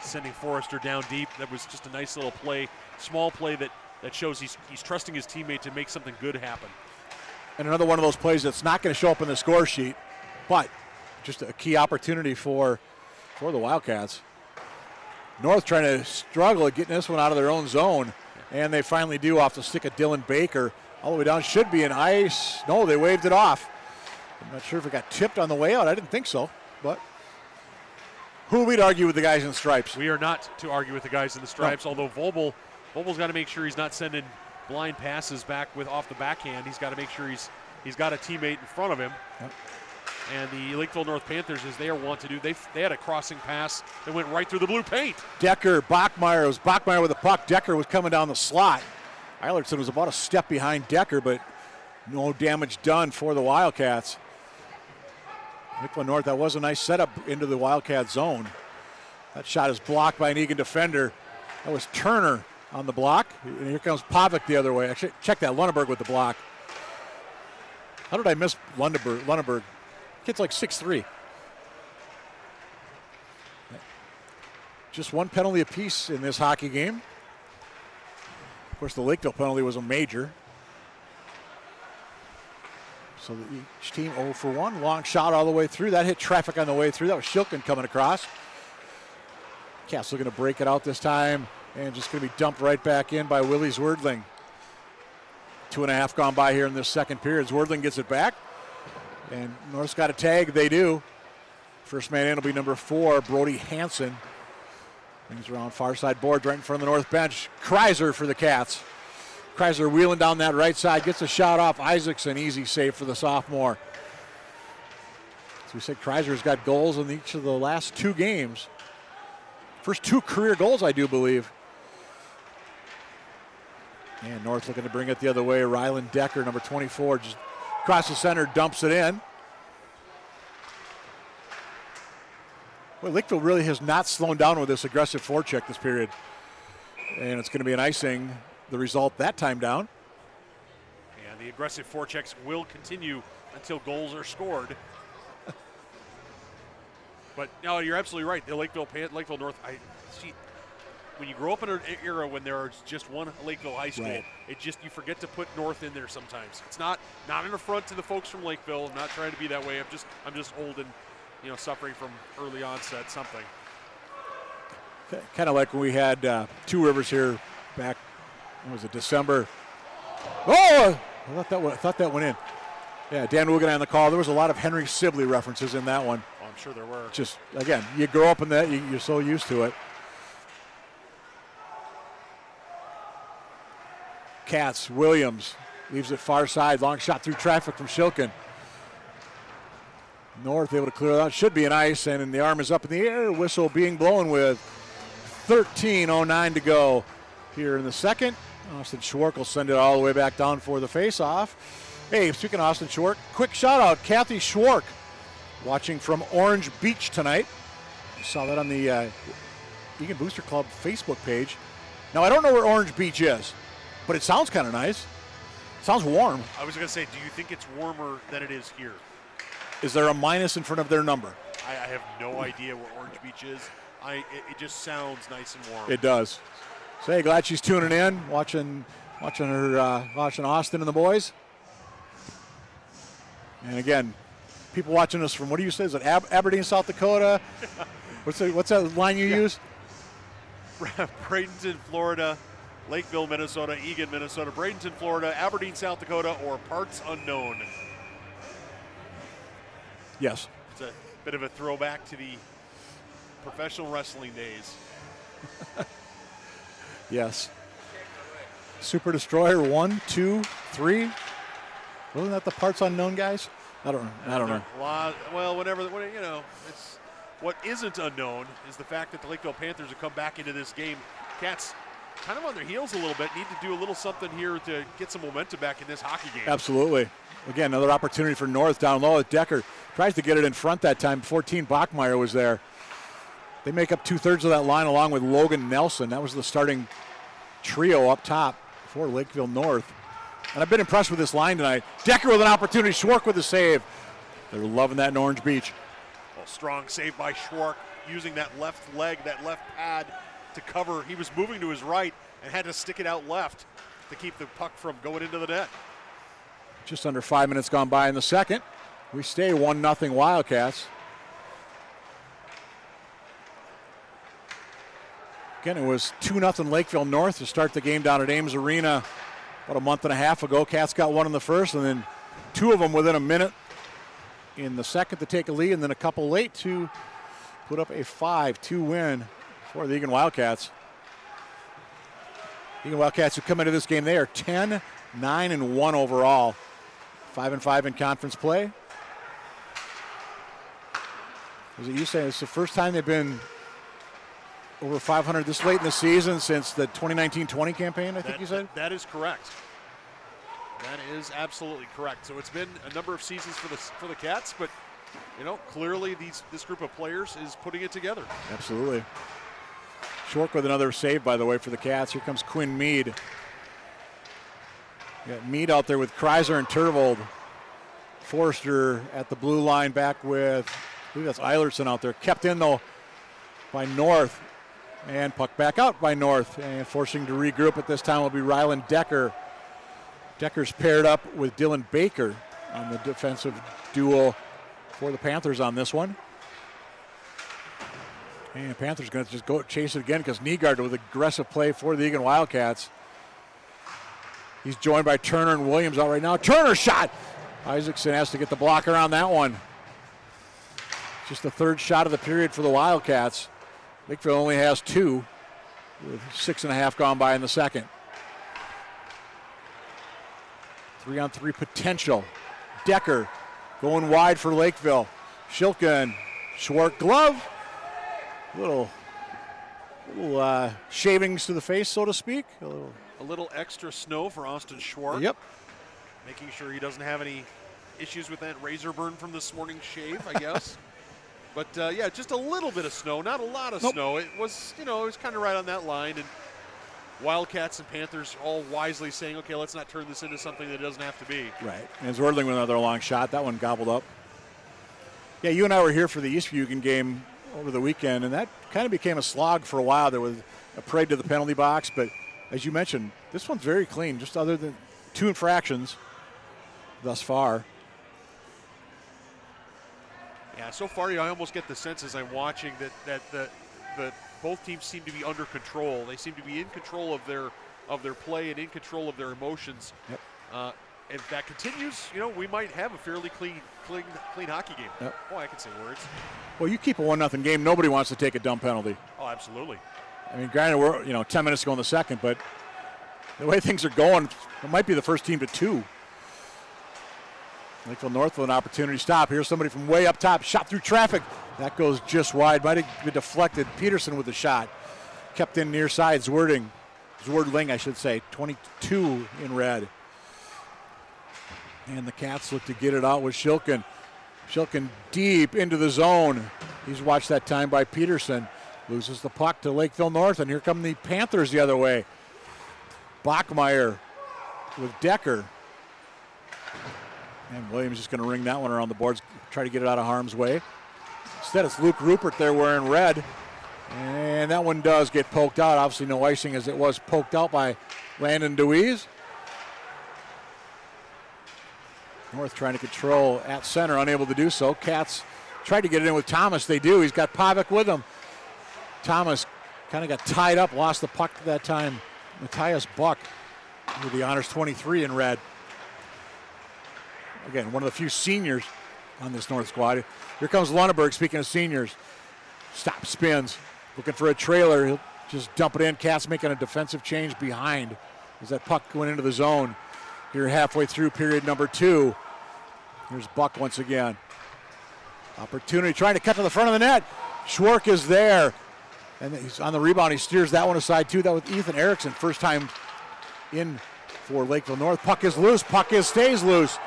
Sending Forrester down deep. That was just a nice little play, small play that shows he's trusting his teammate to make something good happen. And another one of those plays that's not going to show up in the score sheet, but just a key opportunity for the Wildcats. North trying to struggle at getting this one out of their own zone, and they finally do off the stick of Dylan Baker. All the way down, should be an ice. No, they waved it off. I'm not sure if it got tipped on the way out. I didn't think so, but who are we to argue with the guys in stripes? We are not to argue with the guys in the stripes, although Vobel's got to make sure he's not sending blind passes back off the backhand. He's got to make sure he's got a teammate in front of him. Yep. And the Lakeville North Panthers, as they are wont to do, they had a crossing pass that went right through the blue paint. Decker, Bachmeyer. It was Bachmeyer with the puck. Decker was coming down the slot. Eilertson was about a step behind Decker, but no damage done for the Wildcats. Lakeville North, that was a nice setup into the Wildcat zone. That shot is blocked by an Eagan defender. That was Turner on the block. And here comes Pavic the other way. Actually, check that, Lundeberg with the block. How did I miss Lundeberg? Kid's like 6'3". Just one penalty apiece in this hockey game. Of course, the Lakeville penalty was a major. So each team 0 for 1. Long shot all the way through. That hit traffic on the way through. That was Shilkin coming across. Cats looking to break it out this time. And just going to be dumped right back in by Willie Zwerdling. 2.5 gone by here in this second period. Zwerdling gets it back. And North's got a tag. They do. First man in will be number 4, Brody Hansen. Things around far side board right in front of the North bench. Kreiser for the Cats. Kreiser wheeling down that right side. Gets a shot off Isaacson. Easy save for the sophomore. As we said, Kreiser's got goals in each of the last 2 games. First 2 career goals, I do believe. And North looking to bring it the other way. Rylan Decker, number 24, just across the center, dumps it in. Well, Lakeville really has not slowed down with this aggressive forecheck this period. And it's going to be an icing, the result that time down. And the aggressive forechecks will continue until goals are scored. But no, you're absolutely right. The Lakeville North, when you grow up in an era when there is just one Lakeville high school, right, you forget to put North in there sometimes. It's not an affront to the folks from Lakeville. I'm not trying to be that way. I'm just old and suffering from early onset something. Kind of like when we had Two Rivers here back, when was it, December? Oh, I thought that went in. Yeah, Dan Woogan on the call. There was a lot of Henry Sibley references in that one. Oh, I'm sure there were. Just, again, you grow up in that, you're so used to it. Cats, Williams leaves it far side. Long shot through traffic from Shilkin. North able to clear it out. Should be an ice, and the arm is up in the air. Whistle being blown with 13:09 to go here in the second. Austin Schwark will send it all the way back down for the face-off. Hey, speaking of Austin Schwark, quick shout-out, Kathy Schwark, watching from Orange Beach tonight. I saw that on the Eagan Booster Club Facebook page. Now, I don't know where Orange Beach is, but it sounds kind of nice. Sounds warm. I was going to say, do you think it's warmer than it is here? Is there a minus in front of their number? I have no idea where Orange Beach is. It just sounds nice and warm. It does. So, hey, glad she's tuning in, watching Austin and the boys. And again, people watching us from, what do you say? Is it Aberdeen, South Dakota? What's that line you use? Bradenton, Florida, Lakeville, Minnesota, Eagan, Minnesota, Bradenton, Florida, Aberdeen, South Dakota, or parts unknown. Yes. It's a bit of a throwback to the professional wrestling days. Yes. Super Destroyer 1, 2, 3. Wasn't that the parts unknown, guys? I don't know. It's what isn't unknown is the fact that the Lakeville Panthers have come back into this game. Cats kind of on their heels a little bit, need to do a little something here to get some momentum back in this hockey game. Absolutely. Again, another opportunity for North down low. Decker tries to get it in front that time before Teen Bachmeyer was there. They make up 2/3 of that line along with Logan Nelson. That was the starting trio up top for Lakeville North. And I've been impressed with this line tonight. Decker with an opportunity. Schwark with a save. They're loving that in Orange Beach. Well, strong save by Schwark, using that left leg, that left pad to cover. He was moving to his right and had to stick it out left to keep the puck from going into the net. Just under 5 minutes gone by in the second. We stay 1-0 Wildcats. Again, it was 2-0 Lakeville North to start the game down at Ames Arena about a month and a half ago. Cats got one in the first, and then two of them within a minute in the second to take a lead, and then a couple late to put up a 5-2 win for the Eagan Wildcats. Eagan Wildcats who come into this game, they are 10-9-1 overall. 5-5 in conference play. Was it you saying it's the first time they've been over 500 this late in the season since the 2019-20 campaign, I think you said? That is correct. That is absolutely correct. So it's been a number of seasons for the Cats, but clearly this group of players is putting it together. Absolutely. Shork with another save, by the way, for the Cats. Here comes Quinn Mead. You got Mead out there with Kreiser and Turvold. Forrester at the blue line back with, I believe that's Eilertson out there. Kept in, though, by North. And puck back out by North. And forcing to regroup at this time will be Ryland Decker. Decker's paired up with Dylan Baker on the defensive duo for the Panthers on this one. And Panthers going to just go chase it again because Nygaard with aggressive play for the Eagan Wildcats. He's joined by Turner and Williams out right now. Turner shot! Isaacson has to get the blocker on that one. Just the third shot of the period for the Wildcats. Lakeville only has two with 6.5 gone by in the second. 3-on-3 potential. Decker going wide for Lakeville. Shilkin, Schwark glove. Little shavings to the face, so to speak. A little extra snow for Austin Schwark. Yep. Making sure he doesn't have any issues with that razor burn from this morning's shave, I guess. But yeah, just a little bit of snow, not a lot of snow. It was, it was kind of right on that line. And Wildcats and Panthers all wisely saying, okay, let's not turn this into something that it doesn't have to be. Right. And Zwerdling with another long shot. That one gobbled up. Yeah, you and I were here for the Eastview Eagan game over the weekend, and that kind of became a slog for a while. There was a parade to the penalty box, but as you mentioned, this one's very clean, just other than 2 infractions thus far. Yeah, so far I almost get the sense as I'm watching that the both teams seem to be under control. They seem to be in control of their play and in control of their emotions. Yep. If that continues, we might have a fairly clean hockey game. Yep. Boy, I can say words. Well, you keep a 1-0 game. Nobody wants to take a dumb penalty. Oh, absolutely. I mean, granted, we're 10 minutes ago in the second, but the way things are going, it might be the first team to 2. Lakeville North with an opportunity stop. Here's somebody from way up top, shot through traffic. That goes just wide. Might have been deflected. Peterson with the shot. Kept in near side. Zwerdling, I should say. 22 in red. And the Cats look to get it out with Shilkin. Shilkin deep into the zone. He's watched that time by Peterson. Loses the puck to Lakeville North, and here come the Panthers the other way. Bachmeyer with Decker. And Williams just going to ring that one around the boards, try to get it out of harm's way. Instead, it's Luke Rupert there wearing red. And that one does get poked out. Obviously no icing as it was poked out by Landon Deweese. North trying to control at center, unable to do so. Cats tried to get it in with Thomas. They do. He's got Pavic with him. Thomas kind of got tied up, lost the puck that time. Matthias Buck with the honors 23 in red. Again, one of the few seniors on this North squad. Here comes Lunenburg, speaking of seniors. Stop, spins, looking for a trailer. He'll just dump it in. Cats making a defensive change behind as that puck went into the zone. Here halfway through period number 2. Here's Buck once again. Opportunity trying to cut to the front of the net. Schwark is there. And he's on the rebound. He steers that one aside too. That was Ethan Erickson. First time in for Lakeville North. Puck is loose. Stays loose.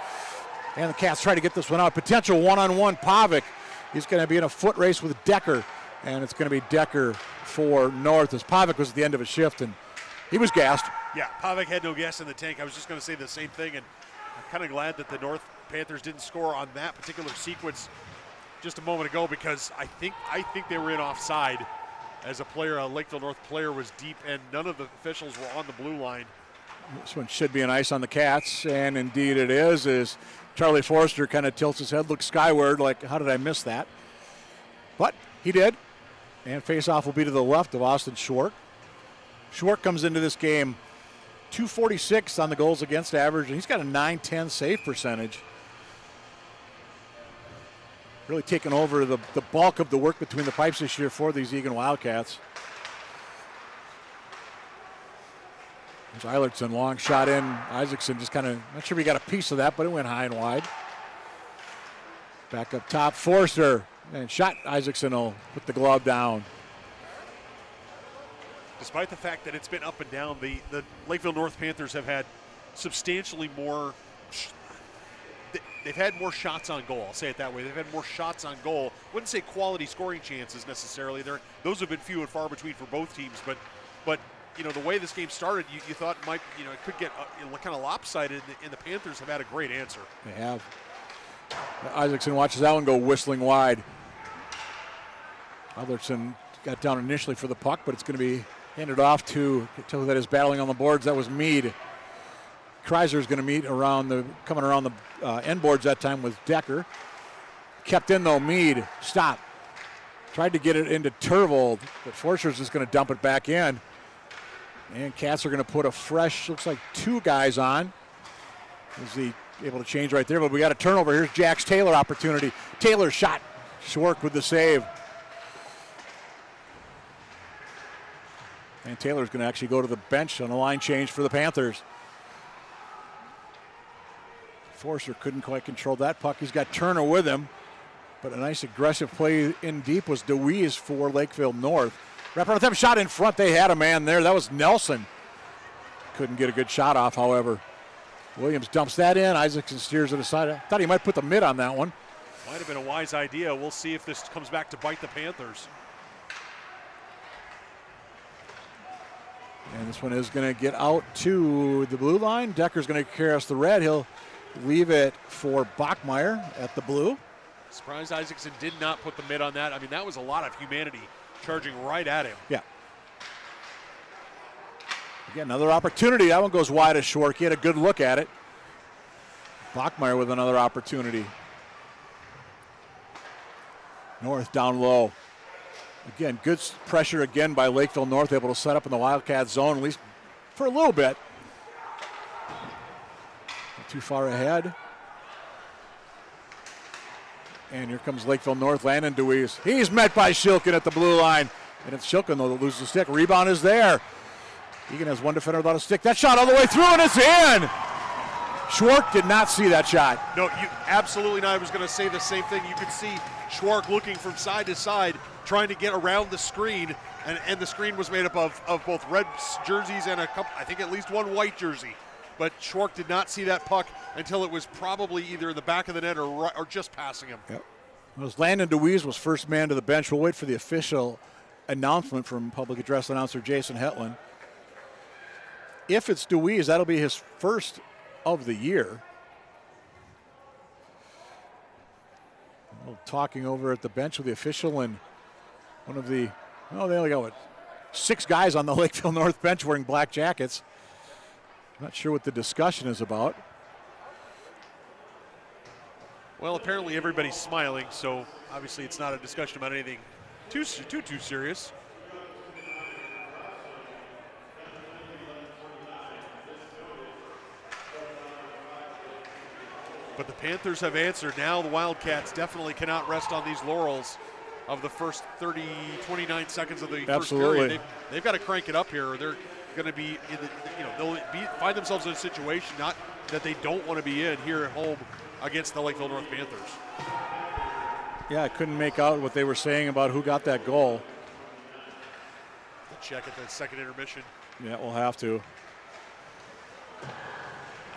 And the Cats try to get this one out. Potential one-on-one. Pavic. He's going to be in a foot race with Decker. And it's going to be Decker for North as Pavic was at the end of a shift and he was gassed. Yeah, Pavic had no gas in the tank. I was just going to say the same thing, and I'm kind of glad that the North Panthers didn't score on that particular sequence just a moment ago because I think they were in offside as a Lakeville North player was deep, and none of the officials were on the blue line. This one should be an ice on the Cats, and indeed it is, as Charlie Forrester kind of tilts his head, looks skyward like, how did I miss that? But he did, and face-off will be to the left of Austin Schwark. Schwark comes into this game .246 on the goals against average, and he's got a .910 save percentage. Really taking over the bulk of the work between the pipes this year for these Eagan Wildcats. There's Eilertson, long shot in. Isaacson just kind of, not sure if he got a piece of that, but it went high and wide. Back up top, Forster, and shot. Isaacson will put the glove down. Despite the fact that it's been up and down, the Lakeville North Panthers have had substantially more. They've had more shots on goal. I'll say it that way. They've had more shots on goal. Wouldn't say quality scoring chances necessarily. Those have been few and far between for both teams. But the way this game started, you thought it might it could get kind of lopsided, and the Panthers have had a great answer. They have. Isaacson watches that one go whistling wide. Alderson got down initially for the puck, but it's going to be handed off to that is battling on the boards. That was Mead. Kreiser's going to meet coming around the end boards that time with Decker. Kept in though, Mead. Stop. Tried to get it into Turvold, but Forster's just going to dump it back in. And Cats are going to put a fresh, looks like 2 guys on. Is he able to change right there? But we got a turnover. Here's Jax Taylor opportunity. Taylor shot. Schwark with the save. And Taylor's going to actually go to the bench on a line change for the Panthers. Forster couldn't quite control that puck. He's got Turner with him. But a nice aggressive play in deep was DeWeese for Lakeville North. Wrap around them, shot in front. They had a man there. That was Nelson. Couldn't get a good shot off, however. Williams dumps that in. Isaacson steers it aside. I thought he might put the mid on that one. Might have been a wise idea. We'll see if this comes back to bite the Panthers. And this one is going to get out to the blue line. Decker's going to carry us the red. He'll leave it for Bachmeyer at the blue. Surprised Isaacson did not put the mid on that. I mean, that was a lot of humanity charging right at him. Yeah. Again, another opportunity. That one goes wide as Schwark. He had a good look at it. Bachmeyer with another opportunity. North down low. Again, good pressure again by Lakeville North, able to set up in the Wildcats zone, at least for a little bit. Not too far ahead. And here comes Lakeville North, Landon Deweese. He's met by Shilkin at the blue line. And it's Shilkin, though, that loses the stick. Rebound is there. Eagan has one defender without a stick. That shot all the way through, and it's in! Schwark did not see that shot. No, you absolutely not. I was going to say the same thing. You could see Schwark looking from side to side, trying to get around the screen, and the screen was made up of both red jerseys and a couple, I think at least one white jersey. But Schwark did not see that puck until it was probably either in the back of the net or just passing him. Yep. Well, Landon Deweese was first man to the bench. We'll wait for the official announcement from public address announcer Jason Hetland. If it's Deweese, that'll be his first of the year. Talking over at the bench with the official and one of the, well, they only got 6 guys on the Lakeville North bench wearing black jackets. Not sure what the discussion is about. Well, apparently everybody's smiling, so obviously it's not a discussion about anything too serious. But the Panthers have answered. Now the Wildcats definitely cannot rest on these laurels of the first 29 seconds of the first period. They've got to crank it up here, or they're going to be, they'll find themselves in a situation not that they don't want to be in here at home against the Lakeville North Panthers. Yeah, I couldn't make out what they were saying about who got that goal. We'll check at the second intermission. Yeah, we'll have to.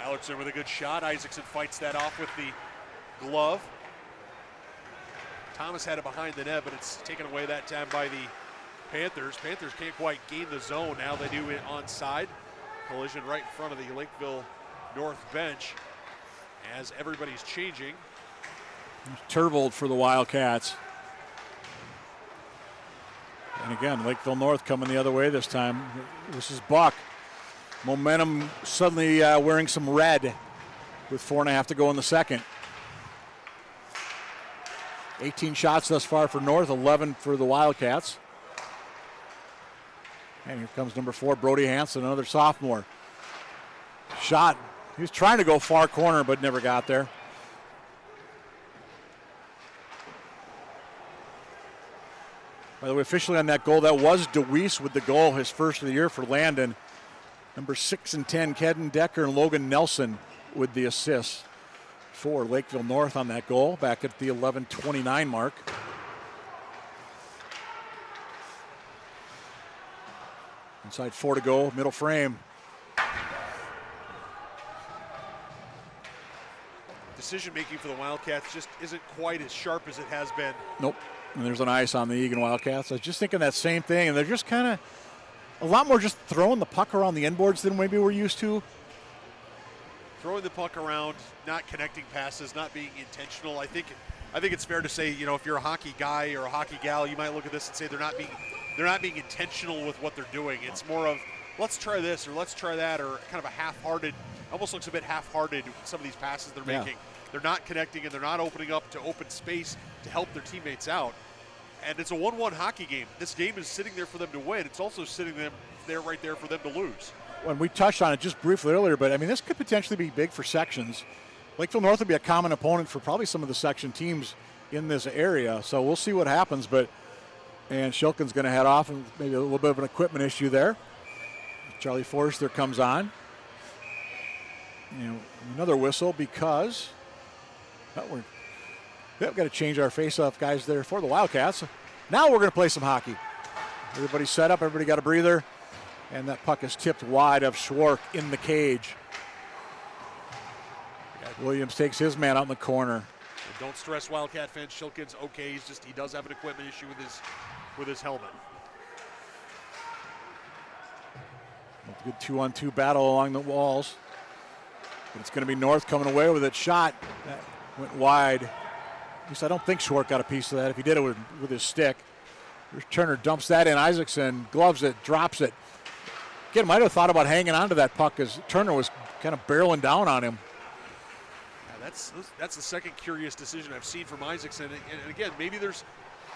Alexson with a good shot. Isaacson fights that off with the glove. Thomas had it behind the net, but it's taken away that time by the Panthers. Panthers can't quite gain the zone. Now they do it onside. Collision right in front of the Lakeville North bench as everybody's changing. Turvold for the Wildcats. And again, Lakeville North coming the other way this time. This is Buck. Momentum suddenly wearing some red with 4.5 to go in the second. 18 shots thus far for North, 11 for the Wildcats. And here comes number 4, Brody Hanson, another sophomore. Shot. He was trying to go far corner, but never got there. By the way, officially on that goal, that was Deweese with the goal, his first of the year for Landon. Number 6 and 10, Kedden Decker and Logan Nelson with the assists for Lakeville North on that goal, back at the 11:29 mark. Inside 4 to go, middle frame. Decision making for the Wildcats just isn't quite as sharp as it has been. Nope. And there's an ice on the Eagan Wildcats. I was just thinking that same thing, and they're just kind of a lot more just throwing the puck around the inboards than maybe we're used to. Throwing the puck around, not connecting passes, not being intentional. I think it's fair to say, if you're a hockey guy or a hockey gal, you might look at this and say they're not being intentional with what they're doing. It's more of let's try this or let's try that, or kind of a half-hearted, almost looks a bit half-hearted with some of these passes they're making. They're not connecting and they're not opening up to open space to help their teammates out. And it's a 1-1 hockey game. This game is sitting there for them to win. It's also sitting there right there for them to lose. When we touched on it just briefly earlier, but I mean, this could potentially be big for sections. Lakeville North would be a common opponent for probably some of the section teams in this area. So we'll see what happens. And Shilkin's going to head off, and maybe a little bit of an equipment issue there. Charlie Forrester comes on. Another whistle because we've got to change our face-off guys there for the Wildcats. Now we're going to play some hockey. Everybody's set up. Everybody got a breather. And that puck is tipped wide of Schwark in the cage. Williams takes his man out in the corner. And don't stress, Wildcat fans. Shilkin's okay. He does have an equipment issue with his helmet. A good 2-on-2 battle along the walls. But it's going to be North coming away with it. Shot that went wide. At least I don't think Schwark got a piece of that. If he did it with his stick. Turner dumps that in. Isaacson gloves it, drops it. Again, might have thought about hanging on to that puck as Turner was kind of barreling down on him. Yeah, that's the second curious decision I've seen from Isaacson. And again, maybe there's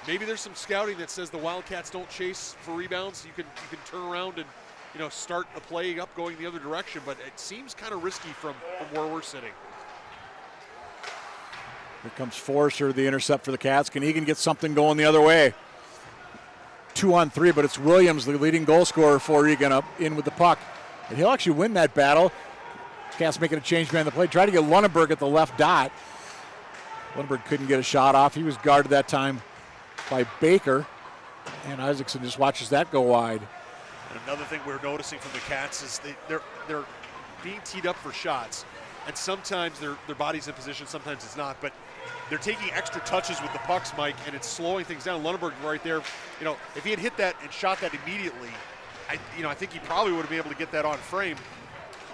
maybe there's some scouting that says the Wildcats don't chase for rebounds. You can turn around and start the play up going the other direction, but it seems kind of risky from where we're sitting. Here comes Forrester, the intercept for the Cats. Can Eagan get something going the other way? 2-on-3, but it's Williams, the leading goal scorer for Eagan, up in with the puck. And he'll actually win that battle. Cats making a change man the play. Try to get Lunenburg at the left dot. Lunenburg couldn't get a shot off. He was guarded that time by Baker. And Isaacson just watches that go wide. And another thing we're noticing from the Cats is they're being teed up for shots. And sometimes their body's in position, sometimes it's not. But they're taking extra touches with the pucks, Mike, and it's slowing things down. Lunenburg right there, if he had hit that and shot that immediately, I think he probably would have been able to get that on frame.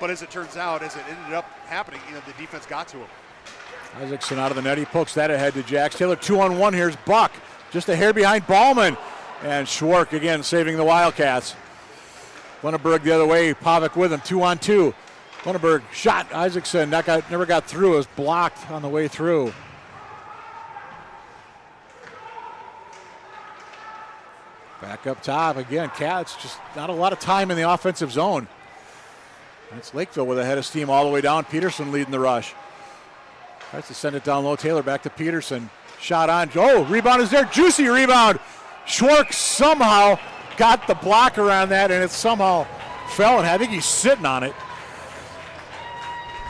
But as it turns out, as it ended up happening, the defense got to him. Isaacson out of the net. He pokes that ahead to Jax Taylor. 2-on-1. Here's Buck. Just a hair behind Ballman. And Schwark again saving the Wildcats. Lunenburg the other way. Pavic with him. 2-on-2. Lunenburg shot. Isaacson never got through. It was blocked on the way through. Back up top again. Cats just not a lot of time in the offensive zone. It's Lakeville with a head of steam all the way down. Peterson leading the rush. Tries to send it down low. Taylor back to Peterson. Shot on. Oh, rebound is there. Juicy rebound. Schwark somehow got the blocker on that, and it somehow fell, and I think he's sitting on it.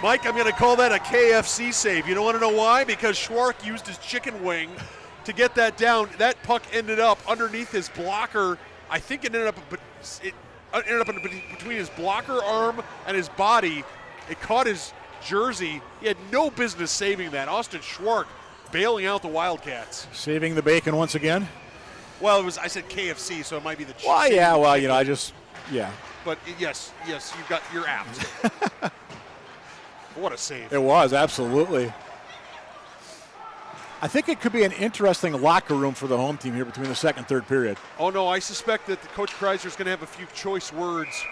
Mike, I'm going to call that a KFC save. You don't want to know why? Because Schwark used his chicken wing to get that down. That puck ended up underneath his blocker. I think it ended up between his blocker arm and his body. It caught his jersey. He had no business saving that. Austin Schwark bailing out the Wildcats. Saving the bacon once again. Well, I said KFC, so it might be the chicken. Well, yeah, But yes, you're apt. What a save. It was, absolutely. I think it could be an interesting locker room for the home team here between the second and third period. Oh, no, I suspect that Coach Kreiser's going to have a few choice words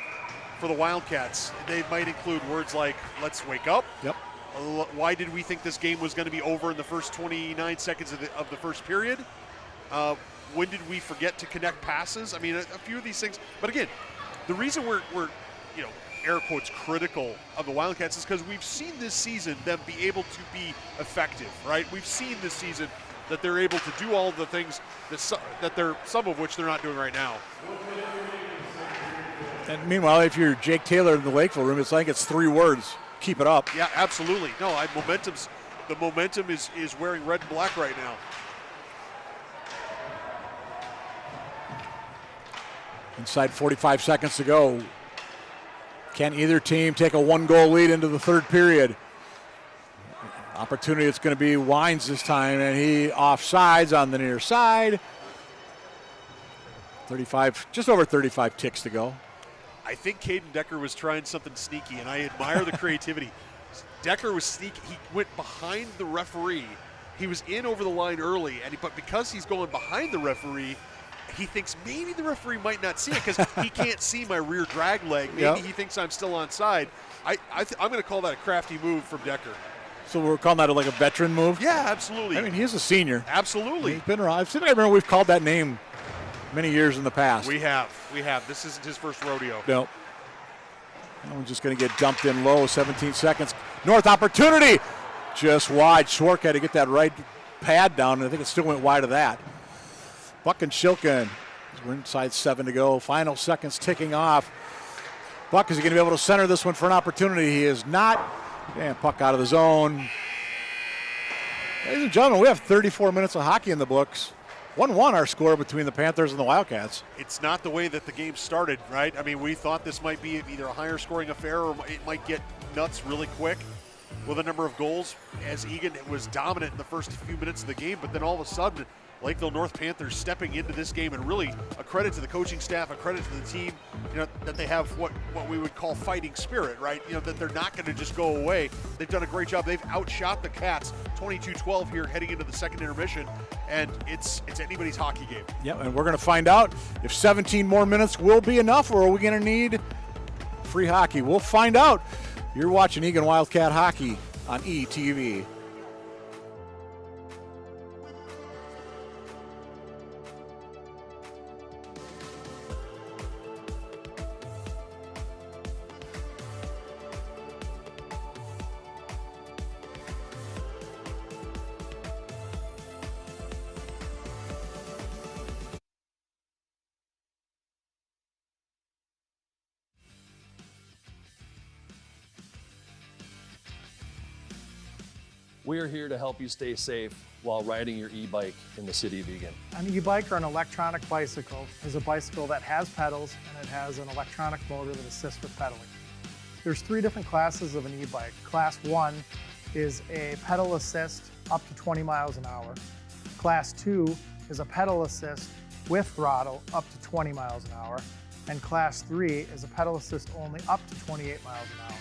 for the Wildcats. They might include words like, let's wake up. Yep. Why did we think this game was going to be over in the first 29 seconds of the first period? When did we forget to connect passes? I mean, a few of these things. But again, the reason we're air quotes critical of the Wildcats is because we've seen this season them be able to be effective, right? We've seen this season that they're able to do all the things that they're, some of which they're not doing right now. And meanwhile, if you're Jake Taylor in the Lakeville room, it's like it's 3 words. Keep it up. Yeah, absolutely. No, the momentum is wearing red and black right now. Inside 45 seconds to go. Can either team take a 1-goal lead into the third period? Opportunity, it's going to be Wines this time, and he offsides on the near side. 35, just over 35 ticks to go. I think Caden Decker was trying something sneaky, and I admire the creativity. Decker was sneaky. He went behind the referee. He was in over the line early, but because he's going behind the referee, he thinks maybe the referee might not see it because he can't see my rear drag leg. Maybe he thinks I'm still onside. I'm going to call that a crafty move from Decker. So we're calling that like a veteran move? Yeah, absolutely. I mean, he's a senior. Absolutely. He's been around. I remember we've called that name many years in the past. We have. This isn't his first rodeo. No. That one's just going to get dumped in low. 17 seconds. North opportunity. Just wide. Schwark had to get that right pad down, and I think it still went wide of that. Buck and Shilkin. We're inside 7 to go. Final seconds ticking off. Buck, is he going to be able to center this one for an opportunity? He is not. And puck out of the zone. Ladies and gentlemen, we have 34 minutes of hockey in the books. 1-1 our score between the Panthers and the Wildcats. It's not the way that the game started, right? I mean, we thought this might be either a higher scoring affair or it might get nuts really quick with a number of goals, as Eagan was dominant in the first few minutes of the game, but then all of a sudden, Lakeville North Panthers stepping into this game, and really a credit to the coaching staff, a credit to the team, that they have what we would call fighting spirit, right? That they're not going to just go away. They've done a great job. They've outshot the Cats 22-12 here heading into the second intermission, and it's anybody's hockey game. Yep, and we're going to find out if 17 more minutes will be enough, or are we going to need free hockey? We'll find out. You're watching Eagan Wildcat Hockey on ETV. We are here to help you stay safe while riding your e-bike in the city of Eagan. An e-bike or an electronic bicycle is a bicycle that has pedals and it has an electronic motor that assists with pedaling. There's 3 different classes of an e-bike. Class 1 is a pedal assist up to 20 miles an hour. Class 2 is a pedal assist with throttle up to 20 miles an hour. And Class 3 is a pedal assist only up to 28 miles an hour.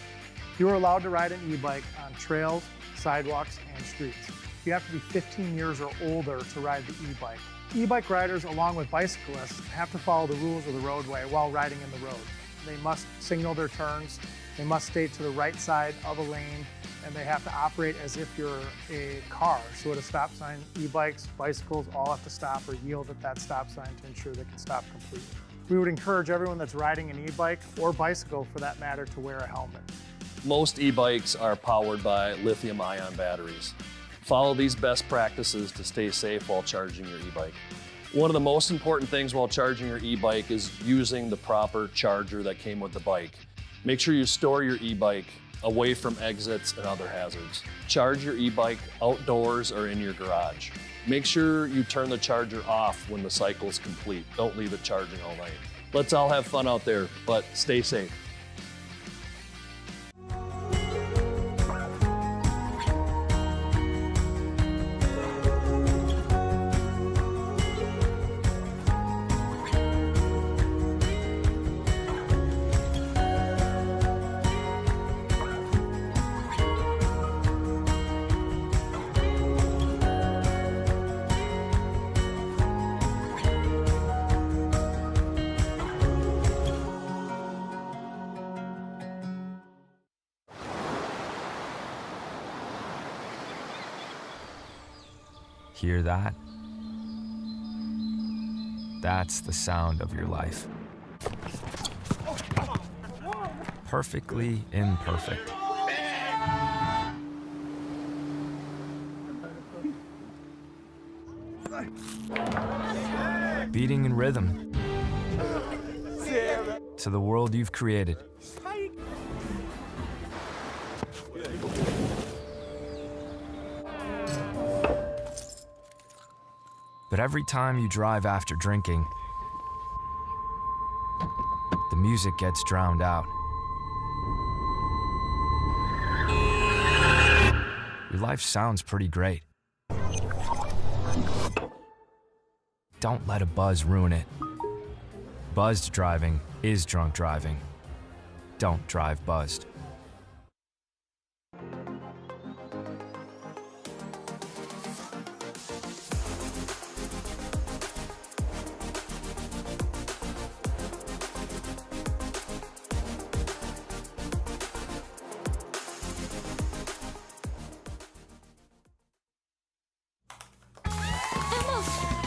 You are allowed to ride an e-bike on trails, sidewalks, and streets. You have to be 15 years or older to ride the e-bike. E-bike riders, along with bicyclists, have to follow the rules of the roadway while riding in the road. They must signal their turns, they must stay to the right side of a lane, and they have to operate as if you're a car. So at a stop sign, e-bikes, bicycles all have to stop or yield at that stop sign to ensure they can stop completely. We would encourage everyone that's riding an e-bike, or bicycle for that matter, to wear a helmet. Most e-bikes are powered by lithium-ion batteries. Follow these best practices to stay safe while charging your e-bike. One of the most important things while charging your e-bike is using the proper charger that came with the bike. Make sure you store your e-bike away from exits and other hazards. Charge your e-bike outdoors or in your garage. Make sure you turn the charger off when the cycle is complete. Don't leave it charging all night. Let's all have fun out there, but stay safe. Hear that? That's the sound of your life. Perfectly imperfect. Beating in rhythm to the world you've created. But every time you drive after drinking, the music gets drowned out. Your life sounds pretty great. Don't let a buzz ruin it. Buzzed driving is drunk driving. Don't drive buzzed.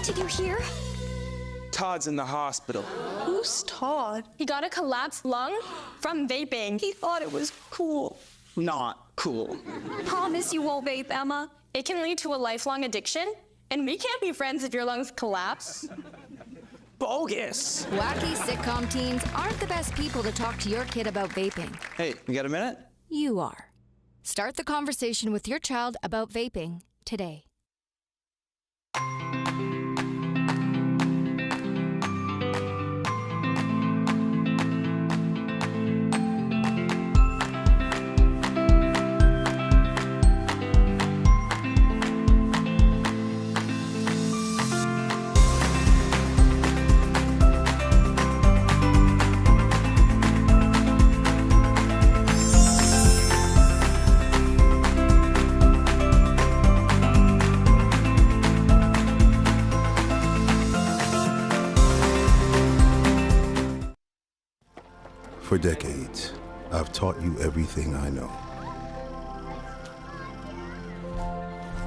Did you hear? Todd's in the hospital. Who's Todd? He got a collapsed lung from vaping. He thought it was cool. Not cool. Promise you won't vape, Emma. It can lead to a lifelong addiction, and we can't be friends if your lungs collapse. Bogus. Wacky sitcom teens aren't the best people to talk to your kid about vaping. Hey, you got a minute? You are. Start the conversation with your child about vaping today. For decades, I've taught you everything I know.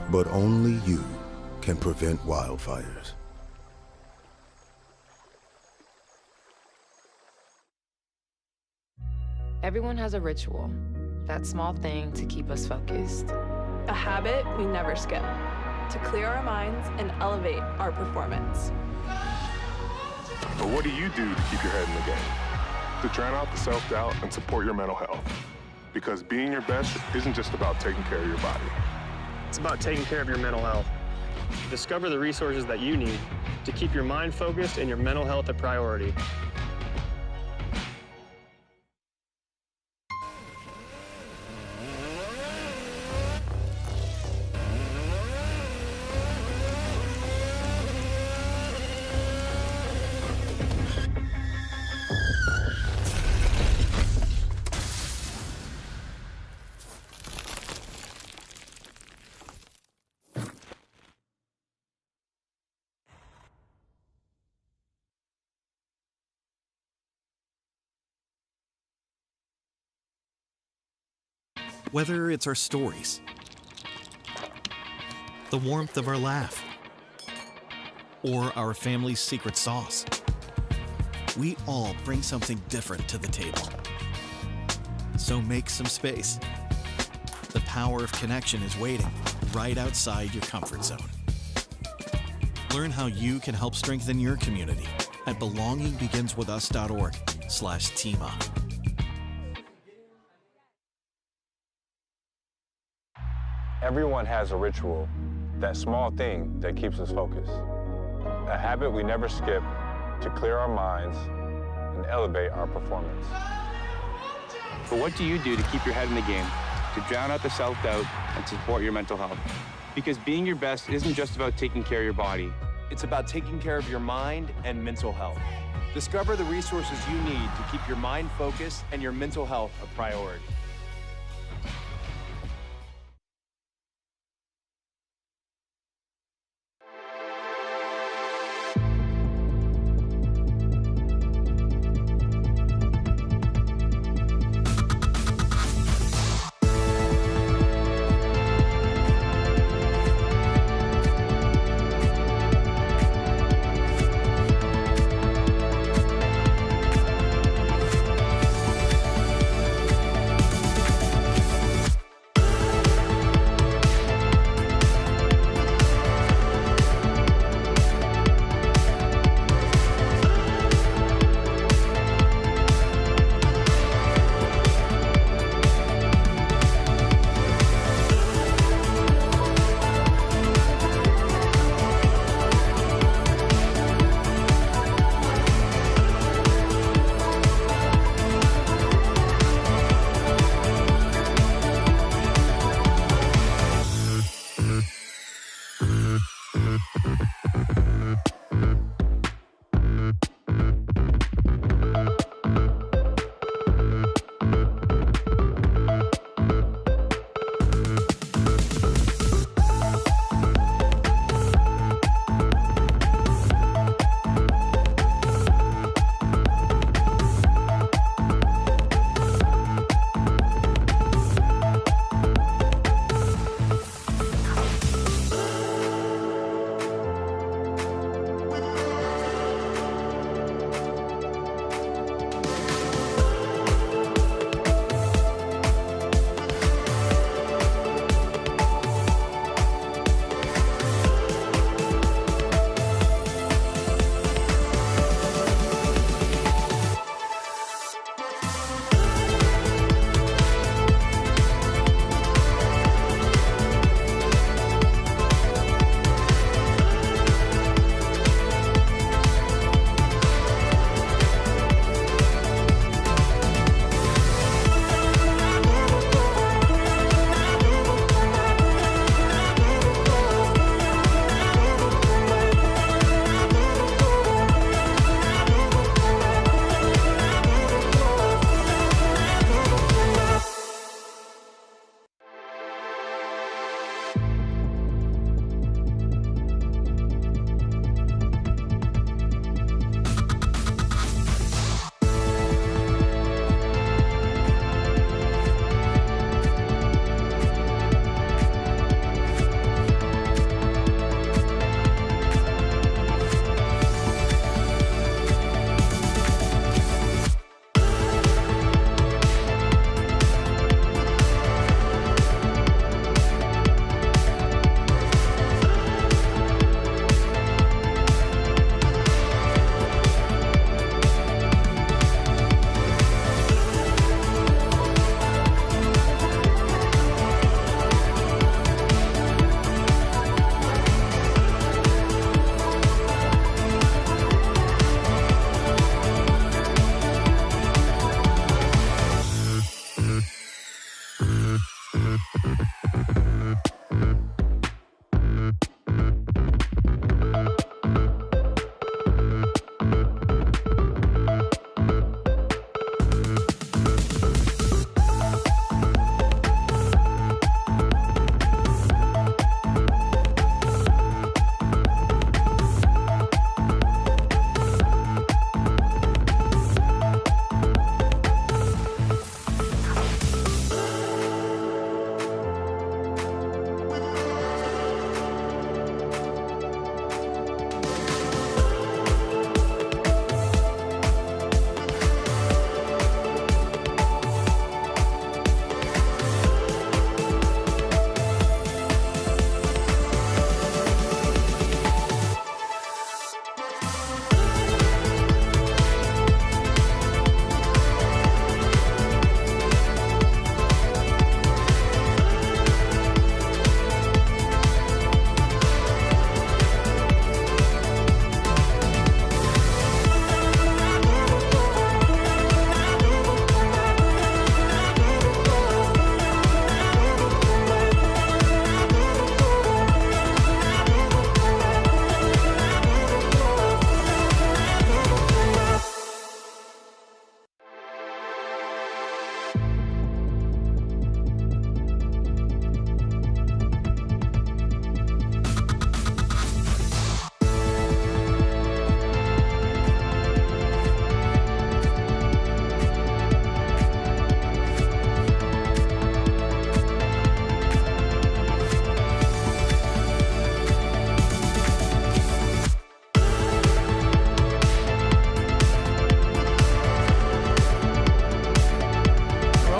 But only you can prevent wildfires. Everyone has a ritual, that small thing to keep us focused. A habit we never skip, to clear our minds and elevate our performance. But what do you do to keep your head in the game? To drown out the self-doubt and support your mental health. Because being your best isn't just about taking care of your body. It's about taking care of your mental health. Discover the resources that you need to keep your mind focused and your mental health a priority. Whether it's our stories, the warmth of our laugh, or our family's secret sauce, we all bring something different to the table. So make some space. The power of connection is waiting right outside your comfort zone. Learn how you can help strengthen your community at belongingbeginswithus.org/teamup. Everyone has a ritual, that small thing that keeps us focused. A habit we never skip to clear our minds and elevate our performance. But what do you do to keep your head in the game, to drown out the self-doubt and support your mental health? Because being your best isn't just about taking care of your body. It's about taking care of your mind and mental health. Discover the resources you need to keep your mind focused and your mental health a priority.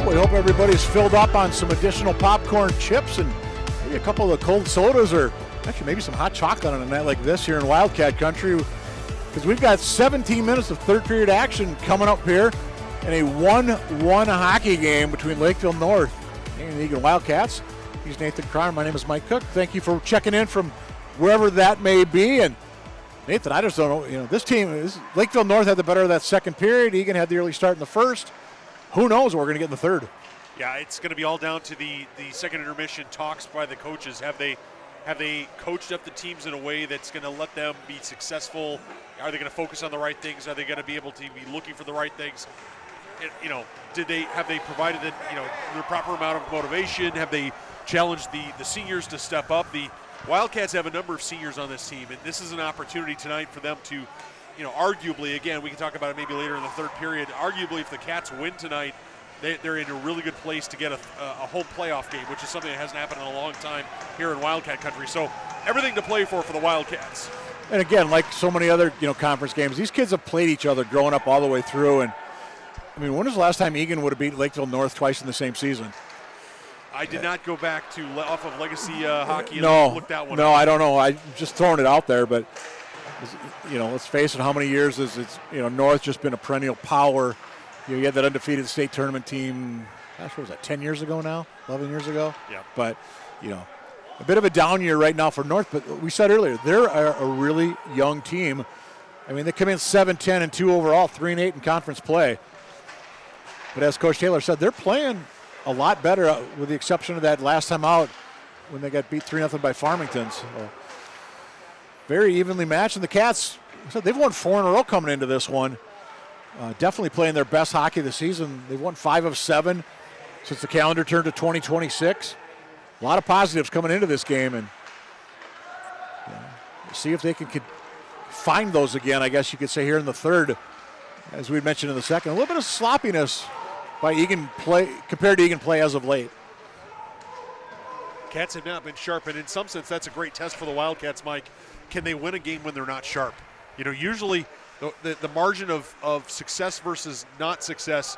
we hope everybody's filled up on some additional popcorn chips and maybe a couple of cold sodas, or actually maybe some hot chocolate on a night like this here in Wildcat Country, because we've got 17 minutes of third period action coming up here in a 1-1 hockey game between Lakeville North and the Eagan Wildcats. He's Nathan Cryer. My name is Mike Cook. Thank you for checking in from wherever that may be. And Nathan, I just don't know, this team, Lakeville North had the better of that second period. Eagan had the early start in the first. Who knows what we're going to get in the third? Yeah, it's going to be all down to the second intermission talks by the coaches. Have they coached up the teams in a way that's going to let them be successful? Are they going to focus on the right things? Are they going to be able to be looking for the right things? Have they provided the proper amount of motivation? Have they challenged the seniors to step up? The Wildcats have a number of seniors on this team, and this is an opportunity tonight for them to, arguably, again, we can talk about it maybe later in the third period, arguably if the Cats win tonight, they're in a really good place to get a home playoff game, which is something that hasn't happened in a long time here in Wildcat Country. So everything to play for the Wildcats. And again, like so many other conference games, these kids have played each other growing up all the way through. And I mean, when was the last time Eagan would have beat Lakeville North twice in the same season? I did not go back off of legacy hockey and look that one up. No, I don't know. I'm just throwing it out there, but let's face it. How many years has North just been a perennial power? You had that undefeated state tournament team. Gosh, what was that? 10 years ago now? 11 years ago? Yeah. But a bit of a down year right now for North. But we said earlier, they're a really young team. I mean, they come in 7-10-2 overall, 3-8 in conference play. But as Coach Taylor said, they're playing a lot better, with the exception of that last time out when they got beat 3-0 by Farmington. So very evenly matched. And the Cats, they've won 4 in a row coming into this one. Definitely playing their best hockey of the season. They've won 5 of 7 since the calendar turned to 2026. A lot of positives coming into this game, and see if they can find those again, I guess you could say, here in the third. As we mentioned in the second, a little bit of sloppiness by Eagan play compared to Eagan play as of late. Cats have not been sharp, and in some sense, that's a great test for the Wildcats, Mike. Can they win a game when they're not sharp? Usually the margin of success versus not success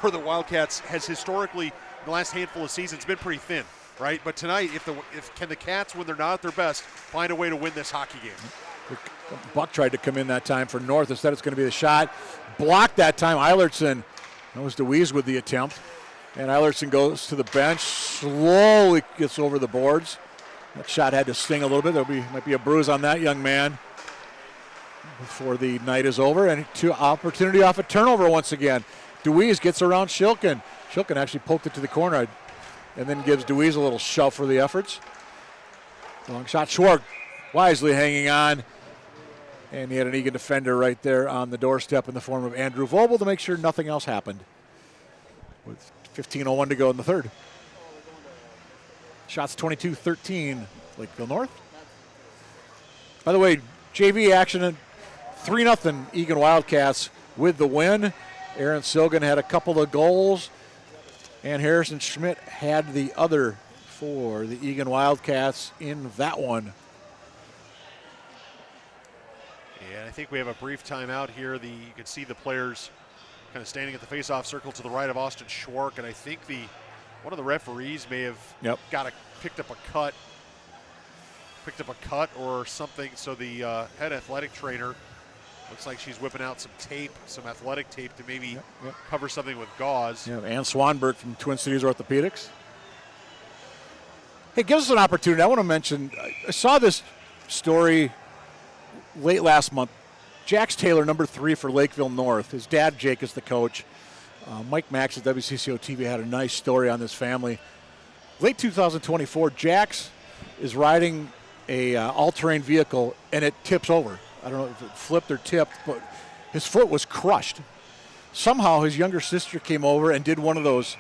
for the Wildcats has historically, in the last handful of seasons, been pretty thin, right? But tonight, can the Cats, when they're not at their best, find a way to win this hockey game? Buck tried to come in that time for North. Instead, it's going to be the shot. Blocked that time. Eilertson. That was DeWeese with the attempt. And Eilertson goes to the bench, slowly gets over the boards. That shot had to sting a little bit. Might be a bruise on that young man before the night is over. And opportunity off a turnover once again. DeWeese gets around Shilkin. Shilkin actually poked it to the corner and then gives DeWeese a little shove for the efforts. Long shot. Schwartz wisely hanging on. And he had an Eagan defender right there on the doorstep in the form of Andrew Vogel to make sure nothing else happened. With 15:01 to go in the third. Shots 22-13, Lakeville North. By the way, JV action, 3-0 Eagan Wildcats with the win. Aaron Silgan had a couple of goals, and Harrison Schmidt had the other for the Eagan Wildcats in that one. Yeah, I think we have a brief timeout here. You can see the players kind of standing at the face-off circle to the right of Austin Schwark, and I think one of the referees may have picked up a cut or something. So the head athletic trainer looks like she's whipping out some athletic tape to maybe cover something with gauze. Yeah, Ann Swanberg from Twin Cities Orthopedics. Hey, give us an opportunity. I want to mention, I saw this story late last month. Jax Taylor, number 3 for Lakeville North. His dad, Jake, is the coach. Mike Max at WCCO TV had a nice story on this family. Late 2024, Jax is riding a all-terrain vehicle, and it tips over. I don't know if it flipped or tipped, but his foot was crushed. Somehow his younger sister came over and did one of those,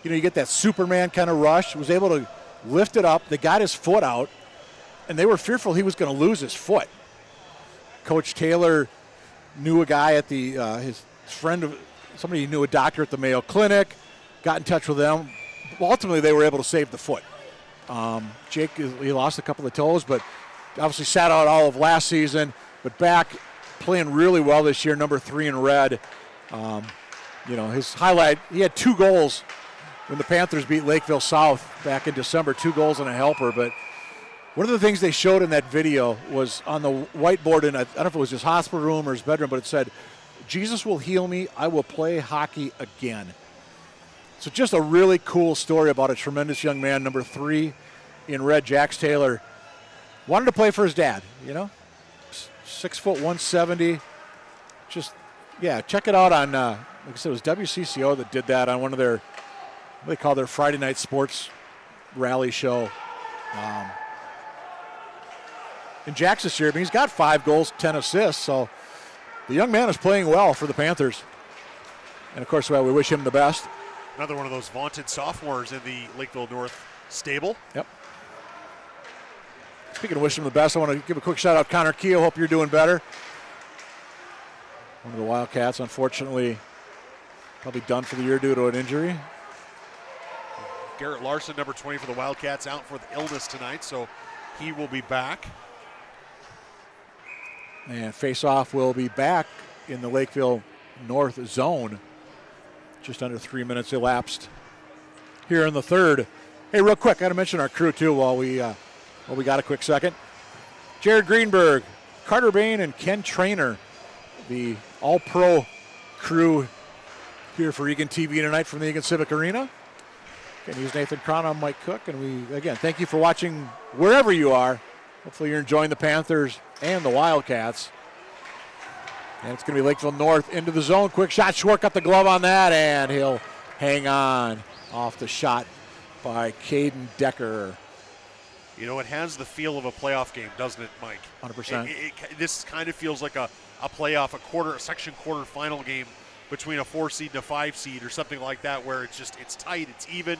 you get that Superman kind of rush, was able to lift it up. They got his foot out, and they were fearful he was going to lose his foot. Coach Taylor knew a guy at his friend, somebody knew a doctor at the Mayo Clinic, got in touch with them. Ultimately, they were able to save the foot. Jake, he lost a couple of toes, but obviously sat out all of last season, but back playing really well this year, number 3 in red. His highlight, he had 2 goals when the Panthers beat Lakeville South back in December, 2 goals and a helper. But one of the things they showed in that video was on the whiteboard in, I don't know if it was his hospital room or his bedroom, but it said, "Jesus will heal me. I will play hockey again." So just a really cool story about a tremendous young man, number 3 in red, Jax Taylor. Wanted to play for his dad, 6 foot 170. Just, yeah, check it out on, like I said, it was WCCO that did that on one of their, what they call their Friday night sports rally show. And Jax this year, he's got 5 goals, 10 assists, so the young man is playing well for the Panthers. And, of course, we wish him the best. Another one of those vaunted sophomores in the Lakeville North stable. Yep. Speaking of wishing him the best, I want to give a quick shout-out Connor Keogh. Hope you're doing better. One of the Wildcats, unfortunately, probably done for the year due to an injury. Garrett Larson, number 20 for the Wildcats, out for the illness tonight, so he will be back. And face-off will be back in the Lakeville North zone. Just under 3 minutes elapsed here in the third. Hey, real quick, I got to mention our crew, too, while we got a quick second. Jared Greenberg, Carter Bain, and Ken Trainer, the all-pro crew here for Eagan TV tonight from the Eagan Civic Arena. Again, he's Nathan Cron, I'm Mike Cook, and we, again, thank you for watching wherever you are. Hopefully you're enjoying the Panthers and the Wildcats. And it's going to be Lakeville North into the zone. Quick shot. Schwartz got the glove on that, and he'll hang on off the shot by Caden Decker. It has the feel of a playoff game, doesn't it, Mike? 100%. This kind of feels like a playoff, a section quarterfinal game between a 4 seed and a 5 seed or something like that, where it's tight, it's even.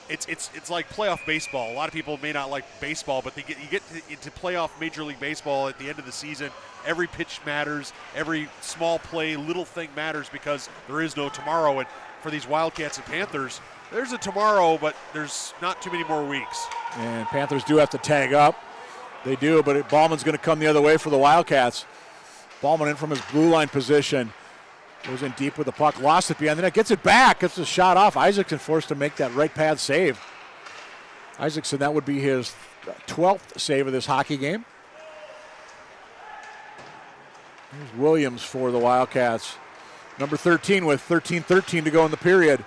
It's like playoff baseball. A lot of people may not like baseball, but you get into playoff Major League Baseball at the end of the season. Every pitch matters. Every small play, little thing matters because there is no tomorrow. And for these Wildcats and Panthers, there's a tomorrow, but there's not too many more weeks. And Panthers do have to tag up. They do, but Ballman's going to come the other way for the Wildcats. Ballman in from his blue line position. Goes in deep with the puck, lost it behind the net, gets it back, gets the shot off. Isaacson forced to make that right pad save. Isaacson, that would be his 12th save of this hockey game. Here's Williams for the Wildcats. Number 13 with 13:13 to go in the period.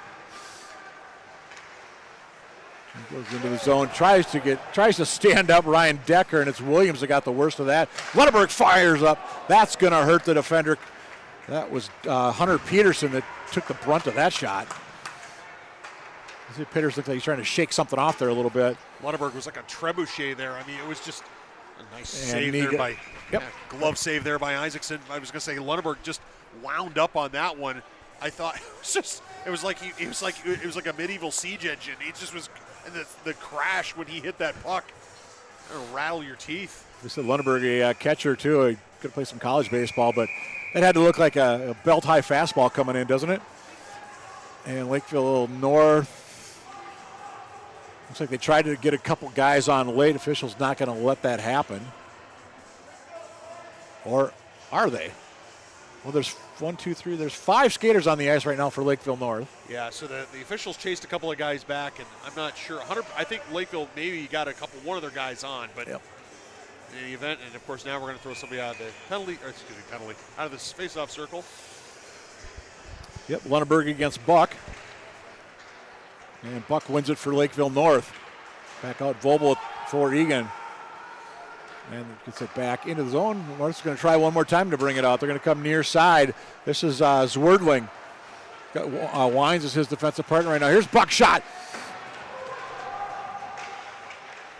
He goes into the zone, tries to stand up Ryan Decker, and it's Williams that got the worst of that. Lunenburg fires up. That's going to hurt the defender. That was Hunter Peterson that took the brunt of that shot. Peters looked like he's trying to shake something off there a little bit. Lunenburg was like a trebuchet there. I mean, it was just a nice save there by glove save there by Isaacson. I was going to say Lunenburg just wound up on that one. I thought it was like a medieval siege engine. He just was the crash when he hit that puck. It'll rattle your teeth. This is Lunenburg, a catcher too. He could play some college baseball, but it had to look like a belt-high fastball coming in, doesn't it? And Lakeville North, looks like they tried to get a couple guys on late. Officials not going to let that happen. Or are they? Well, there's 1, 2, 3. There's 5 skaters on the ice right now for Lakeville North. Yeah, so the officials chased a couple of guys back, and I'm not sure. I think Lakeville maybe got one of their guys on, but in the event, and of course now we're going to throw somebody out of the penalty, out of this face-off circle. Yep, Lunenburg against Buck. And Buck wins it for Lakeville North. Back out Vobel for Eagan. And gets it back into the zone. North's going to try one more time to bring it out. They're going to come near side. This is Zwerdling. Got Wines is his defensive partner right now. Here's Buck's shot.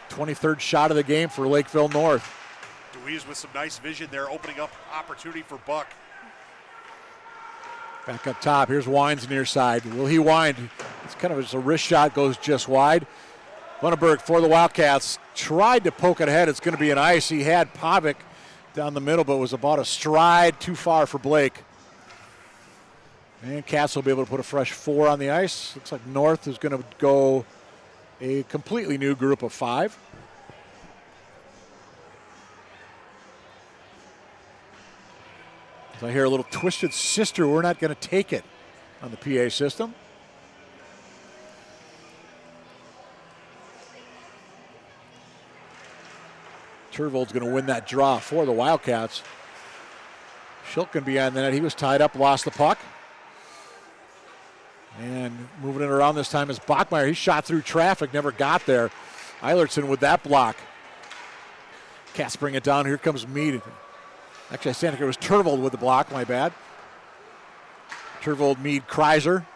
23rd shot of the game for Lakeville North. DeWeese with some nice vision there, opening up opportunity for Buck. Back up top. Here's Wines near side. Will he wind? It's kind of just a wrist shot, goes just wide. Lunenburg for the Wildcats tried to poke it ahead. It's going to be an ice. He had Pavic down the middle, but was about a stride too far for Blake. And Cats will be able to put a fresh 4 on the ice. Looks like North is going to go a completely new group of 5. As I hear a little Twisted Sister, we're not going to take it on the PA system. Turvold's going to win that draw for the Wildcats. Shilkin behind the net. He was tied up, lost the puck. And moving it around this time is Bachmeyer. He shot through traffic, never got there. Eilertson with that block. Cats bring it down. Here comes Mead. Actually, I stand it was Turvold with the block, my bad. Turvold, Mead, Kreiser.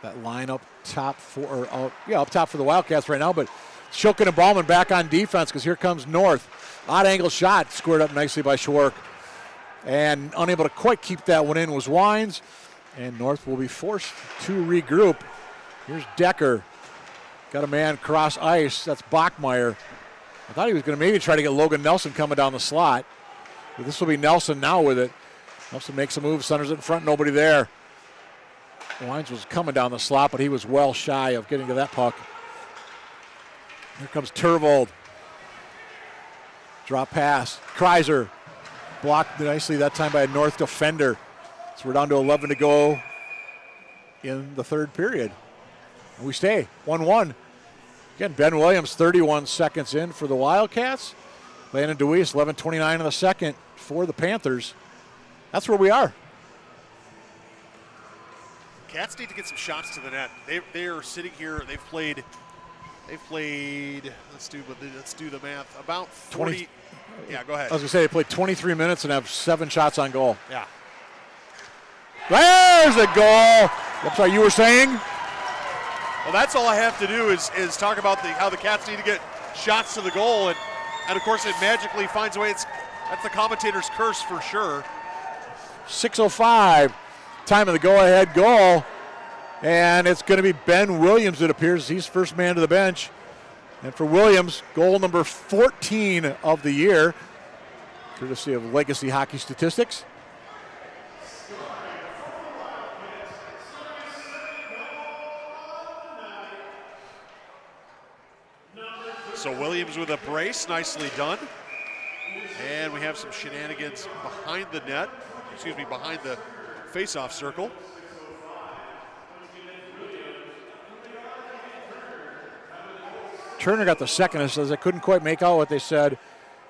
That line up top up top for the Wildcats right now, but Shilkin and Ballman back on defense because here comes North. Odd angle shot, squared up nicely by Schwark. And unable to quite keep that one in was Wines. And North will be forced to regroup. Here's Decker. Got a man cross ice. That's Bachmeyer. I thought he was going to maybe try to get Logan Nelson coming down the slot. But this will be Nelson now with it. Nelson makes a move, centers it in front, nobody there. Wines was coming down the slot, but he was well shy of getting to that puck. Here comes Turvold. Drop pass. Kreiser blocked nicely that time by a North defender. So we're down to 11 to go in the third period. And we stay 1-1. Again, Ben Williams 31 seconds in for the Wildcats. Landon DeWeese 11:29 in the second for the Panthers. That's where we are. Cats need to get some shots to the net. They are sitting here. They've played. Let's do the math. About 40. Yeah, go ahead. I was gonna say they played 23 minutes and have 7 shots on goal. Yeah. There's a goal. I'm sorry, you were saying? Well, that's all I have to do is talk about how the Cats need to get shots to the goal, and of course it magically finds a way. That's the commentator's curse for sure. 6:05, time of the go-ahead goal, and it's going to be Ben Williams, it appears. He's first man to the bench. And for Williams, goal number 14 of the year, courtesy of Legacy Hockey Statistics. So Williams with a brace, nicely done. And we have some shenanigans behind the net, behind the face-off circle. Turner got the second assist. I couldn't quite make out what they said.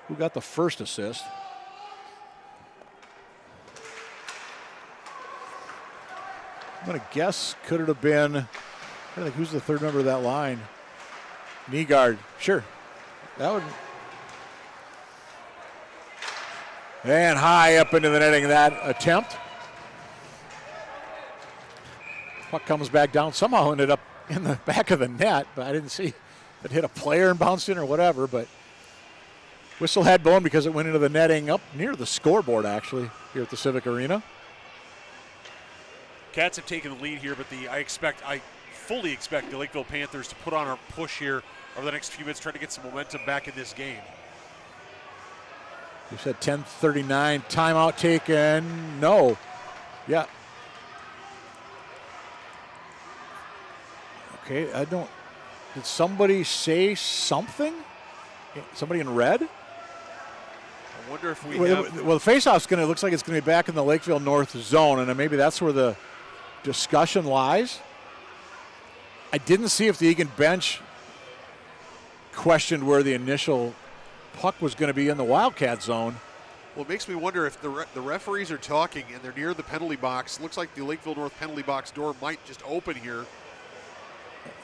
Who got the first assist? I'm going to guess, could it have been, I don't think, who's the third member of that line? Nygaard, sure. That would. And high up into the netting, that attempt. Puck comes back down, somehow ended up in the back of the net, but I didn't see if it hit a player and bounced in or whatever, but whistle had blown because it went into the netting up near the scoreboard, actually, here at the Civic Arena. Cats have taken the lead here, but I fully expect the Lakeville Panthers to put on a push here over the next few minutes, trying to get some momentum back in this game. You said 10:39, timeout taken. No. Yeah. Okay, did somebody say something? Somebody in red? I wonder if we well, the faceoff's looks like it's going to be back in the Lakeville North zone, and maybe that's where the discussion lies. I didn't see if the Eagan bench questioned where the initial puck was going to be in the Wildcat zone. Well, it makes me wonder if the referees are talking and they're near the penalty box. Looks like the Lakeville North penalty box door might just open here.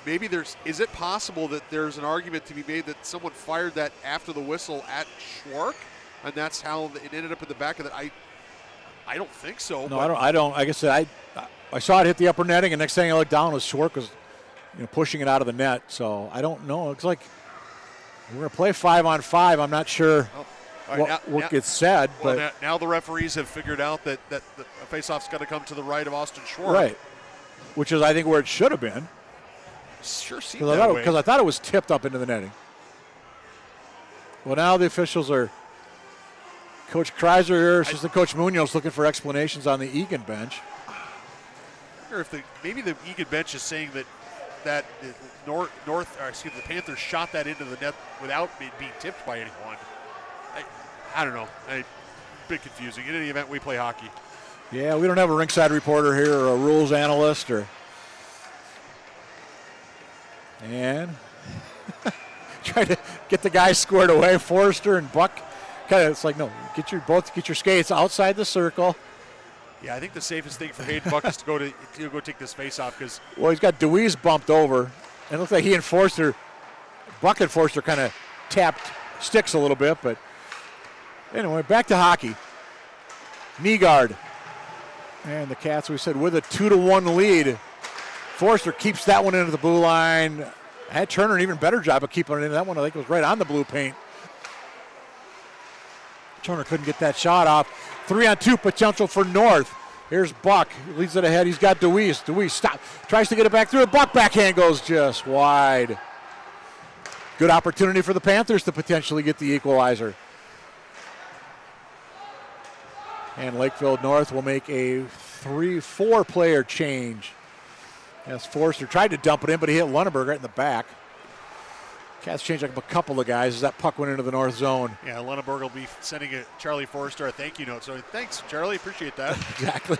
Maybe is it possible that there's an argument to be made that someone fired that after the whistle at Schwark, and that's how it ended up in the back of the? I don't think so. No, I don't. Like I said, I saw it hit the upper netting, and next thing I looked down was Schwark was pushing it out of the net. So I don't know. It's like we're going to play 5-on-5. I'm not sure what gets said. Well, but now the referees have figured out that the faceoff's got to come to the right of Austin Schwark. Right, which is I think where it should have been. Sure seemed that way. Because I thought it was tipped up into the netting. Well, now the officials are Coach Kreiser here, Assistant Coach Munoz looking for explanations on the Eagan bench. I wonder if maybe the Eagan bench is saying that the Panthers shot that into the net without it being tipped by anyone. I don't know. A bit confusing. In any event, we play hockey. Yeah, we don't have a ringside reporter here or a rules analyst and trying to get the guys squared away. Forrester and Buck, kind of, it's like, no, get your skates outside the circle. Yeah, I think the safest thing for Hayden Buck is to go take this face off because. Well, he's got Deweese bumped over, and it looks like he and Forrester, Buck and Forrester, kind of tapped sticks a little bit. But anyway, back to hockey. Knee guard, and the Cats, we said, with a 2-1 lead. Forrester keeps that one into the blue line. Had Turner an even better job of keeping it in. That one, I think, was right on the blue paint. Turner couldn't get that shot off. 3-on-2 potential for North. Here's Buck. He leads it ahead. He's got Deweese. Deweese stop. Tries to get it back through. Buck backhand goes just wide. Good opportunity for the Panthers to potentially get the equalizer. And Lakeville North will make a 3-4 player change. As Forrester tried to dump it in, but he hit Lunenburg right in the back. Cats changed up a couple of guys as that puck went into the north zone. Yeah, Lunenburg will be sending Charlie Forrester a thank you note. So thanks, Charlie. Appreciate that. Exactly.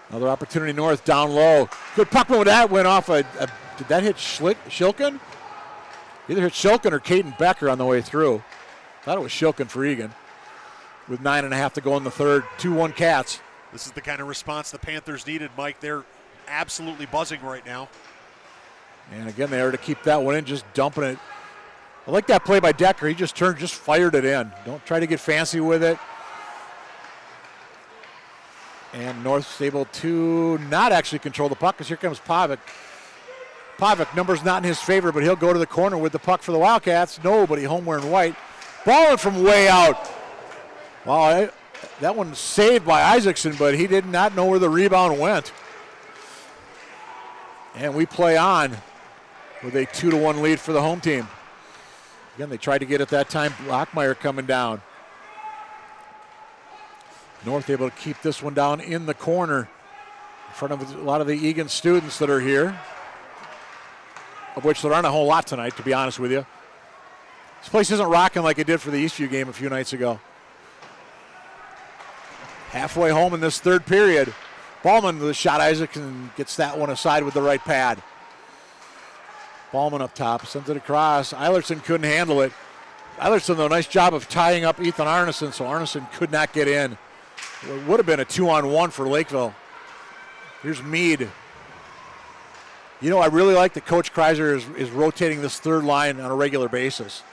Another opportunity north, down low. Good puck move. That went off did that hit Shilkin? Either hit Shilkin or Caden Becker on the way through. Thought it was Shilkin for Eagan. With 9.5 to go in the third. 2-1 Cats. This is the kind of response the Panthers needed, Mike. They're absolutely buzzing right now. And again, they are to keep that one in, just dumping it. I like that play by Decker. He just fired it in. Don't try to get fancy with it. And North's able to not actually control the puck because here comes Pavic. Pavic, numbers not in his favor, but he'll go to the corner with the puck for the Wildcats. Nobody home wearing white. Balling from way out. Wow, that one saved by Isaacson, but he did not know where the rebound went. And we play on with a 2-1 lead for the home team. Again, they tried to get it that time. Blockmeyer coming down. North able to keep this one down in the corner in front of a lot of the Eagan students that are here, of which there aren't a whole lot tonight, to be honest with you. This place isn't rocking like it did for the Eastview game a few nights ago. Halfway home in this third period. Ballman with a shot, Isaacson gets that one aside with the right pad. Ballman up top, sends it across. Eilertson couldn't handle it. Eilertson, though, nice job of tying up Ethan Arneson, so Arneson could not get in. It would have been a 2-on-1 for Lakeville. Here's Meade. You know, I really like that Coach Kreiser is rotating this third line on a regular basis.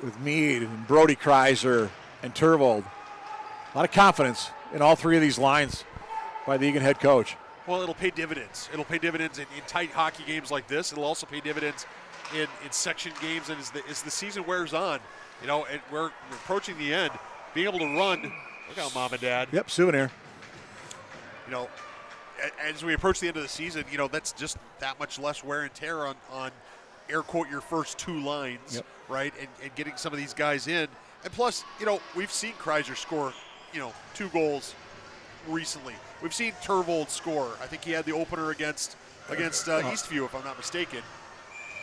With Meade and Brody Kreiser and Turvold. A lot of confidence in all three of these lines by the Eagan head coach. Well, it'll pay dividends. It'll pay dividends in tight hockey games like this. It'll also pay dividends in section games, and as the season wears on, you know, and we're approaching the end, being able to run. Look out, Mom and Dad. Yep, souvenir. You know, as we approach the end of the season, you know, that's just that much less wear and tear on air quote, your first two lines, yep. Right? And getting some of these guys in. And plus, you know, we've seen Kreiser score, 2 goals recently. We've seen Turvold score. I think he had the opener against Eastview, if I'm not mistaken.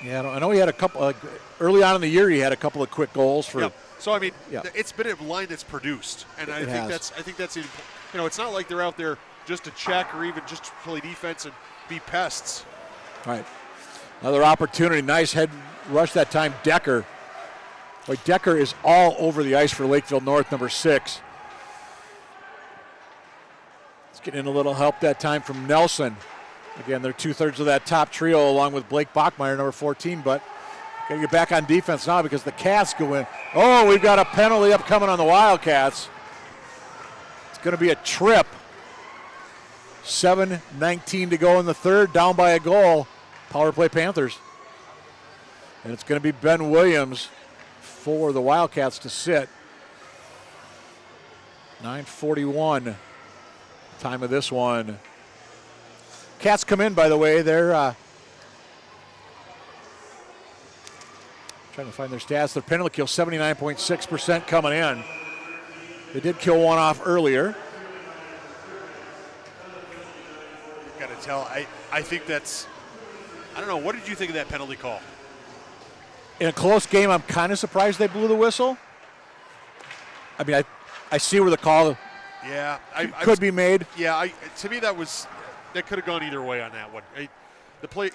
Yeah, I know he had a couple, early on in the year he had a couple of quick goals for. Yep. So, I mean, it's been a line that's produced. And I think that's it's not like they're out there just to check or even just to play defense and be pests. All right. Another opportunity. Nice head rush that time. Decker. Boy, Decker is all over the ice for Lakeville North, number 6. Let's get in a little help that time from Nelson. Again, they're 2/3 of that top trio along with Blake Bachmeyer, number 14, but got to get back on defense now because the Cats go in. Oh, we've got a penalty upcoming on the Wildcats. It's going to be a trip. 7:19 to go in the third, down by a goal. Power play Panthers. And it's going to be Ben Williams for the Wildcats to sit. 9:41 time of this one. Cats come in, by the way. They're trying to find their stats. Their penalty kill, 79.6% coming in. They did kill one off earlier. Got to tell, I think that's, I don't know, what did you think of that penalty call? In a close game, I'm kind of surprised they blew the whistle. I mean, I see where the call could be made. Yeah, to me that could have gone either way on that one. The play,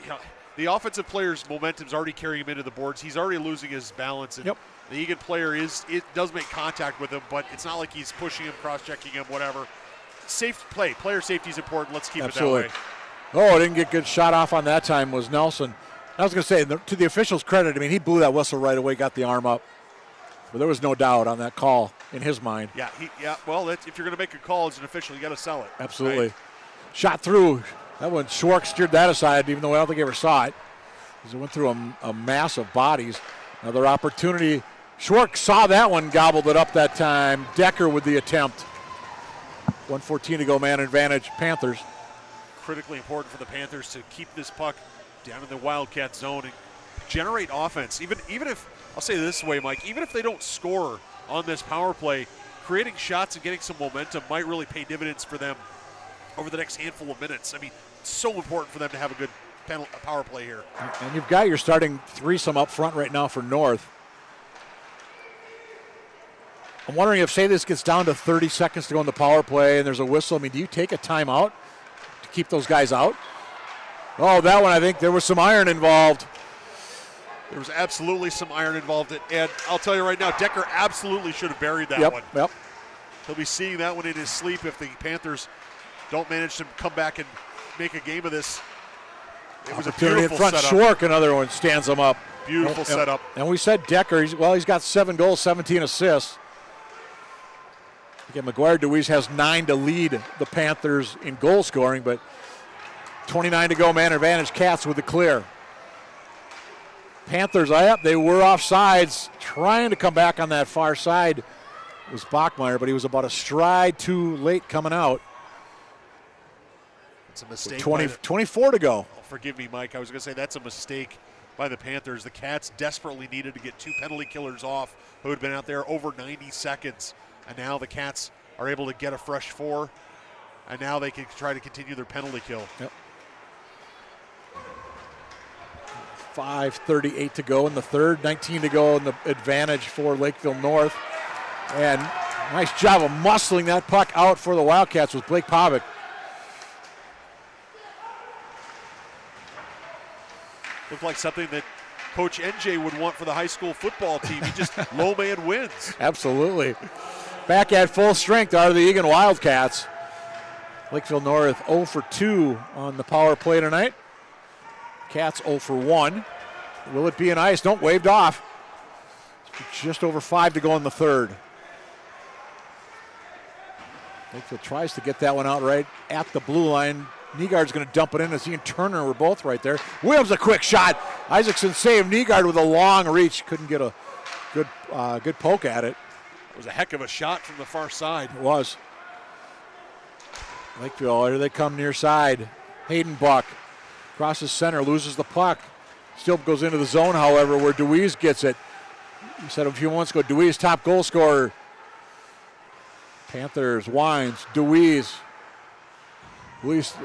the offensive player's momentum's already carrying him into the boards. He's already losing his balance. And the Eagan player does make contact with him, but it's not like he's pushing him, cross-checking him, whatever. Safe play. Player safety is important. Let's keep it that way. Oh, didn't get good shot off on that time was Nelson. I was going to say, to the official's credit, I mean, he blew that whistle right away, got the arm up. But there was no doubt on that call in his mind. Yeah, well, if you're going to make a call as an official, you got to sell it. Absolutely. Right? Shot through. That one, Schwark steered that aside, even though I don't think he ever saw it. Because it went through a mass of bodies. Another opportunity. Schwark saw that one, gobbled it up that time. Decker with the attempt. 1:14 to go, man advantage, Panthers. Critically important for the Panthers to keep this puck down in the Wildcat zone and generate offense. Even if, I'll say it this way, Mike, even if they don't score on this power play, creating shots and getting some momentum might really pay dividends for them over the next handful of minutes. I mean, it's so important for them to have a good power play here. And you've got your starting threesome up front right now for North. I'm wondering if, say, this gets down to 30 seconds to go in the power play and there's a whistle. I mean, do you take a timeout to keep those guys out? Oh, that one, I think there was some iron involved. There was absolutely some iron involved. And I'll tell you right now, Decker absolutely should have buried that one. Yep. He'll be seeing that one in his sleep if the Panthers don't manage to come back and make a game of this. It was a beautiful in front. setup. Schwark, another one, stands him up. Beautiful setup. And we said Decker, he's got 7 goals, 17 assists. Again, McGuire Deweese has 9 to lead the Panthers in goal scoring, but 29 to go, man advantage, Cats with the clear. Panthers, they were offsides, trying to come back on that far side. It was Bachmeier, but he was about a stride too late coming out. It's a mistake. 24 to go. Oh, forgive me, Mike. I was going to say that's a mistake by the Panthers. The Cats desperately needed to get 2 penalty killers off who had been out there over 90 seconds. And now the Cats are able to get a fresh 4, and now they can try to continue their penalty kill. Yep. 5:38 to go in the third, 19 to go in the advantage for Lakeville North. And nice job of muscling that puck out for the Wildcats with Blake Pavic. Looked like something that Coach NJ would want for the high school football team. He just low man wins. Absolutely. Back at full strength are the Eagan Wildcats. Lakeville North 0 for 2 on the power play tonight. Cats 0 for 1. Will it be an ice? Don't, waved off. Just over 5 to go in the third. Lakeville tries to get that one out right at the blue line. Nygaard's going to dump it in as he and Turner were both right there. Williams a quick shot. Isaacson saved Nygaard with a long reach. Couldn't get a good poke at it. It was a heck of a shot from the far side. It was. Lakeville, here they come near side. Hayden Buck crosses center, loses the puck. Still goes into the zone, however, where Deweese gets it. We said a few months ago, Deweese top goal scorer. Panthers, Wines, Deweese. Deweese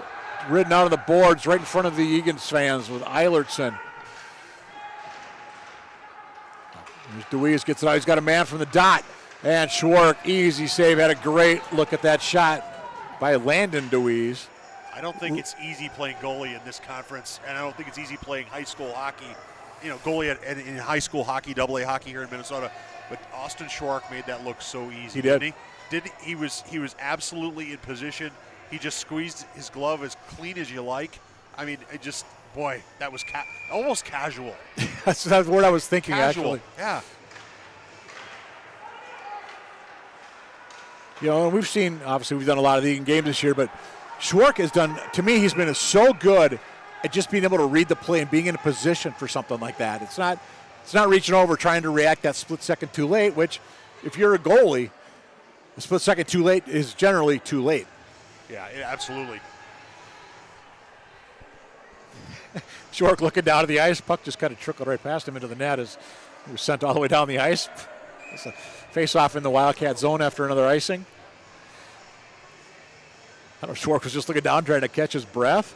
ridden out of the boards right in front of the Eagans fans with Eilertson. Deweese gets it out. He's got a man from the dot. And Schwark, easy save, had a great look at that shot by Landon Deweese. I don't think it's easy playing goalie in this conference, and I don't think it's easy playing high school hockey. You know, goalie in high school hockey, AA hockey here in Minnesota. But Austin Schwark made that look so easy. He did. He was absolutely in position. He just squeezed his glove as clean as you like. I mean, it just, boy, that was almost casual. That's the word I was thinking, Casual, actually. yeah. You know, and we've seen, obviously, we've done a lot of the Eagan games this year, but Schwark has done, to me, he's been so good at just being able to read the play and being in a position for something like that. It's not reaching over trying to react that split second too late, which, if you're a goalie, a split second too late is generally too late. Yeah, absolutely. Schwark looking down at the ice. Puck just kind of trickled right past him into the net as he was sent all the way down the ice. It's a face-off in the Wildcat zone after another icing. I don't know, Schwark was just looking down trying to catch his breath.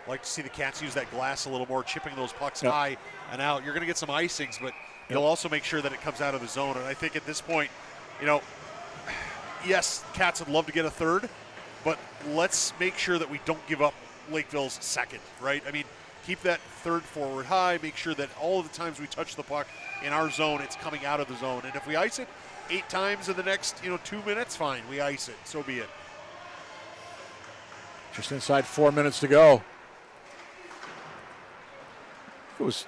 Like to see the Cats use that glass a little more, chipping those pucks high and out. You're going to get some icings, but you'll also make sure that it comes out of the zone. And I think at this point, you know, yes, Cats would love to get a third, but let's make sure that we don't give up Lakeville's second, right? I mean, keep that third forward high, make sure that all of the times we touch the puck in our zone, it's coming out of the zone. And if we ice it 8 times in the next, 2 minutes, fine, we ice it, so be it. Just inside 4 minutes to go. It was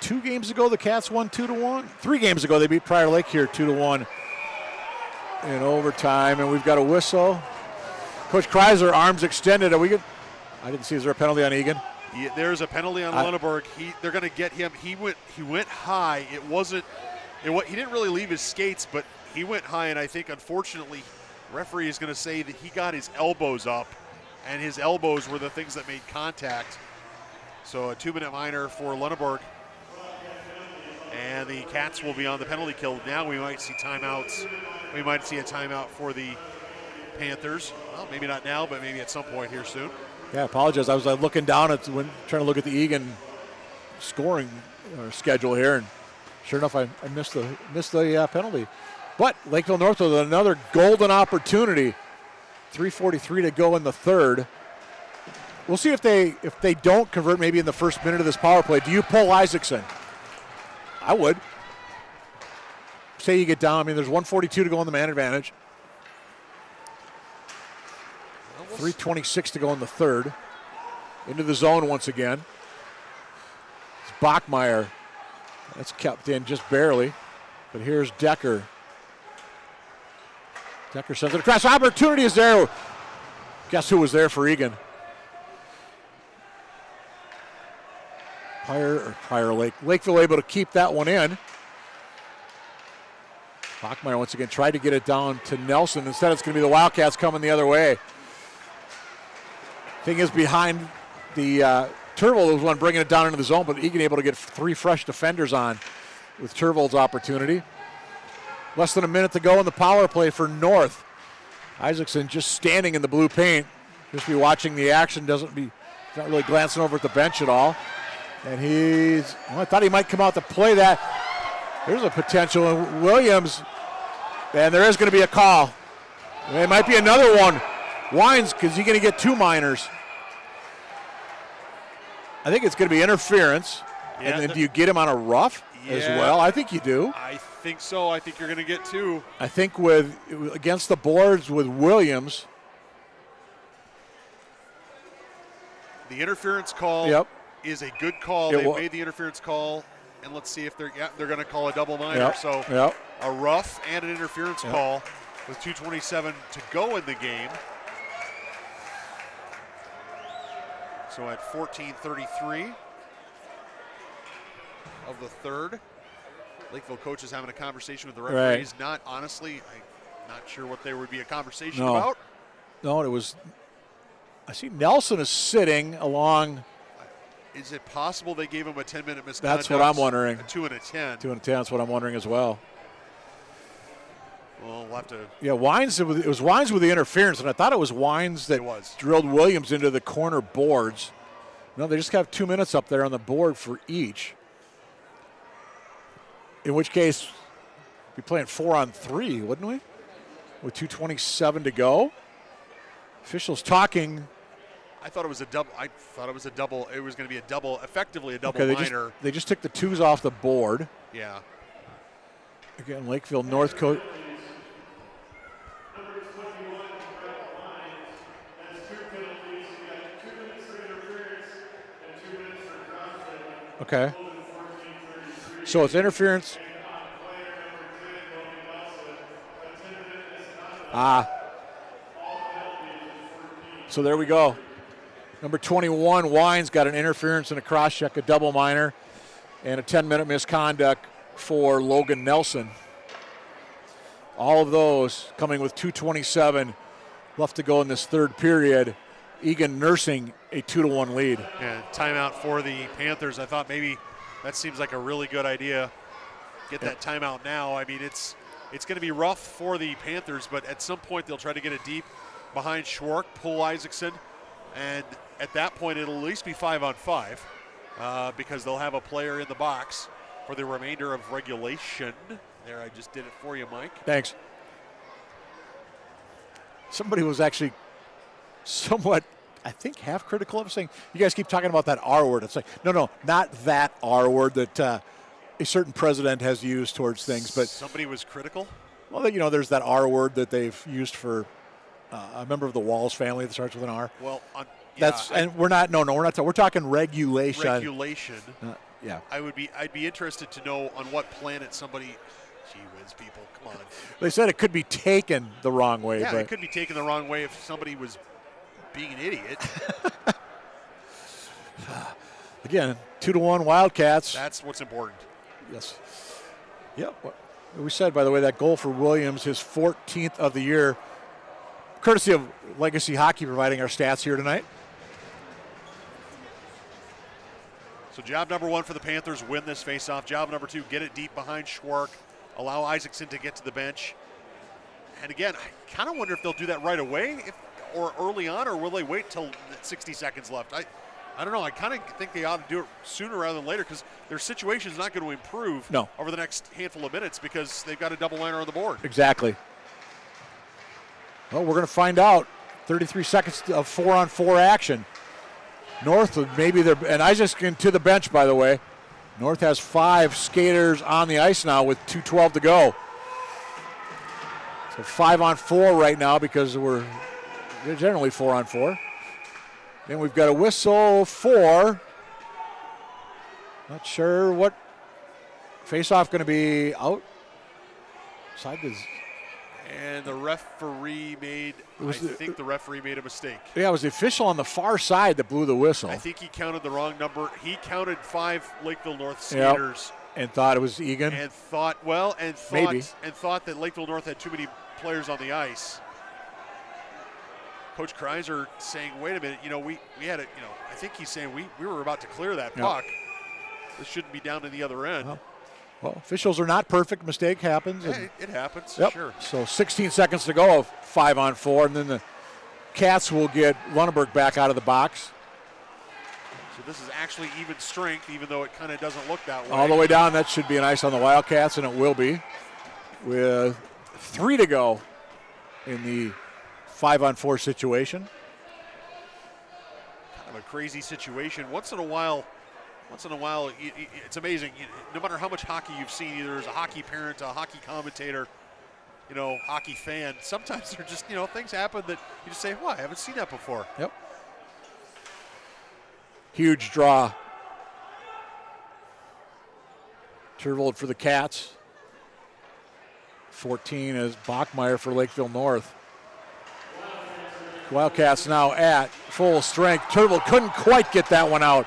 2 games ago the Cats won 2-1. 3 games ago they beat Prior Lake here 2-1 in overtime, and we've got a whistle. Coach Kreiser, arms extended. Are we good? I didn't see. Is there a penalty on Eagan? Yeah, there's a penalty on Lunenburg. They're going to get him. He went high. He didn't really leave his skates, but he went high, and I think unfortunately, referee is going to say that he got his elbows up, and his elbows were the things that made contact. So a 2-minute minor for Lunenburg. And the Cats will be on the penalty kill. Now we might see timeouts. We might see a timeout for the Panthers. Well, maybe not now, but maybe at some point here soon. Yeah, I apologize. I was looking down at trying to look at the Eagan scoring schedule here, and sure enough, I missed the penalty. But Lakeville North with another golden opportunity. 3:43 to go in the third. We'll see if they don't convert maybe in the first minute of this power play. Do you pull Isaacson? I would. Say you get down. I mean, there's 1:42 to go on the man advantage. 3:26 to go in the third. Into the zone once again. It's Bachmeyer. That's kept in just barely. But here's Decker. Decker sends it across. Opportunity is there. Guess who was there for Eagan? Prior Lake. Lakeville able to keep that one in. Bachmeyer once again tried to get it down to Nelson. Instead, it's going to be the Wildcats coming the other way. Thing is, behind the Turvold was one bringing it down into the zone, but Eagan able to get 3 fresh defenders on with Turvold's opportunity. Less than a minute to go in the power play for North. Isaacson just standing in the blue paint. Just be watching the action, not really glancing over at the bench at all. And I thought he might come out to play that. There's a potential. And Williams, and there is going to be a call. It might be another one. Wines, because he's going to get 2 minors. I think it's going to be interference. Yeah, and then do you get him on a rough as well? I think you do. I think so. I think you're going to get 2. I think against the boards with Williams. The interference call is a good call. They made the interference call, and let's see if they're going to call a double minor. A rough and an interference call with 2:27 to go in the game. So at 14:33 of the third, Lakeville coach is having a conversation with the referees. Right. I'm not sure what there would be a conversation about. No, it was. I see Nelson is sitting along. Is it possible they gave him a 10-minute misconduct? That's what I'm wondering. A 2 and a 10. 2 and a 10. That's what I'm wondering as well. Well, we'll have to. Yeah, Wines. It was Wines with the interference, and I thought it was Wines that drilled Williams into the corner boards. No, they just have 2 minutes up there on the board for each. In which case, we'd be playing 4-on-3, wouldn't we? With 2:27 to go. Officials talking. I thought it was a double. It was going to be effectively a double minor. They just took the 2s off the board. Yeah. Again, Lakeville North coach. Okay. So it's interference. So there we go. Number 21, Wines, got an interference and a cross-check, a double minor, and a 10-minute misconduct for Logan Nelson. All of those coming with 2:27 left to go in this third period. Eagan nursing a 2-1 lead. And timeout for the Panthers. I thought maybe that seems like a really good idea. Get that timeout now. I mean, it's going to be rough for the Panthers, but at some point they'll try to get it deep behind Schwark, pull Isaacson, and at that point it'll at least be 5-on-5 because they'll have a player in the box for the remainder of regulation. There, I just did it for you, Mike. Thanks. Somebody was actually somewhat, I think, half critical of, saying, you guys keep talking about that R word. It's like, no, not that R word that a certain president has used towards things. But somebody was critical? Well, you know, there's that R word that they've used for a member of the Walls family that starts with an R. Well, we're not. No, we're not. We're talking regulation. Regulation. Yeah. I'd be interested to know on what planet somebody. Gee whiz, people, come on. They said it could be taken the wrong way. Yeah, but it could be taken the wrong way if somebody was being an idiot. Again, 2-1 Wildcats. That's what's important. Yes. Yep. We said, by the way, that goal for Williams, his 14th of the year, courtesy of Legacy Hockey providing our stats here tonight. So job number 1 for the Panthers, win this faceoff. Job number 2, get it deep behind Schwark, allow Isaacson to get to the bench. And again, I kind of wonder if they'll do that right away or early on, or will they wait till 60 seconds left? I don't know. I kind of think they ought to do it sooner rather than later because their situation is not going to improve over the next handful of minutes because they've got a double liner on the board. Exactly. Well, we're going to find out. 33 seconds of 4-on-4 action. North, maybe and Isaacson to the bench, by the way. North has 5 skaters on the ice now with 2:12 to go. So 5-on-4 right now because we're generally 4-on-4. Then we've got a whistle for, not sure what, face-off going to be outside this. And the referee I think the referee made a mistake. Yeah, it was the official on the far side that blew the whistle. I think he counted the wrong number. He counted 5 Lakeville North skaters. Yep. And thought it was Eagan. And thought that Lakeville North had too many players on the ice. Coach Kreiser saying, wait a minute, we had it, I think he's saying we were about to clear that puck. This shouldn't be down to the other end. Well, officials are not perfect. Mistake happens. Yeah, it happens, yep. Sure. So 16 seconds to go of 5-on-4, and then the Cats will get Lunenburg back out of the box. So this is actually even strength, even though it kind of doesn't look that way. All the way down, that should be an ice on the Wildcats, and it will be. With 3 to go in the 5-on-4 situation. Kind of a crazy situation. Once in a while, it's amazing. No matter how much hockey you've seen, either as a hockey parent, a hockey commentator, hockey fan, sometimes they're just, things happen that you just say, I haven't seen that before. Yep. Huge draw. Turvold for the Cats. 14 is Bachmeyer for Lakeville North. Wildcats now at full strength. Turvold couldn't quite get that one out.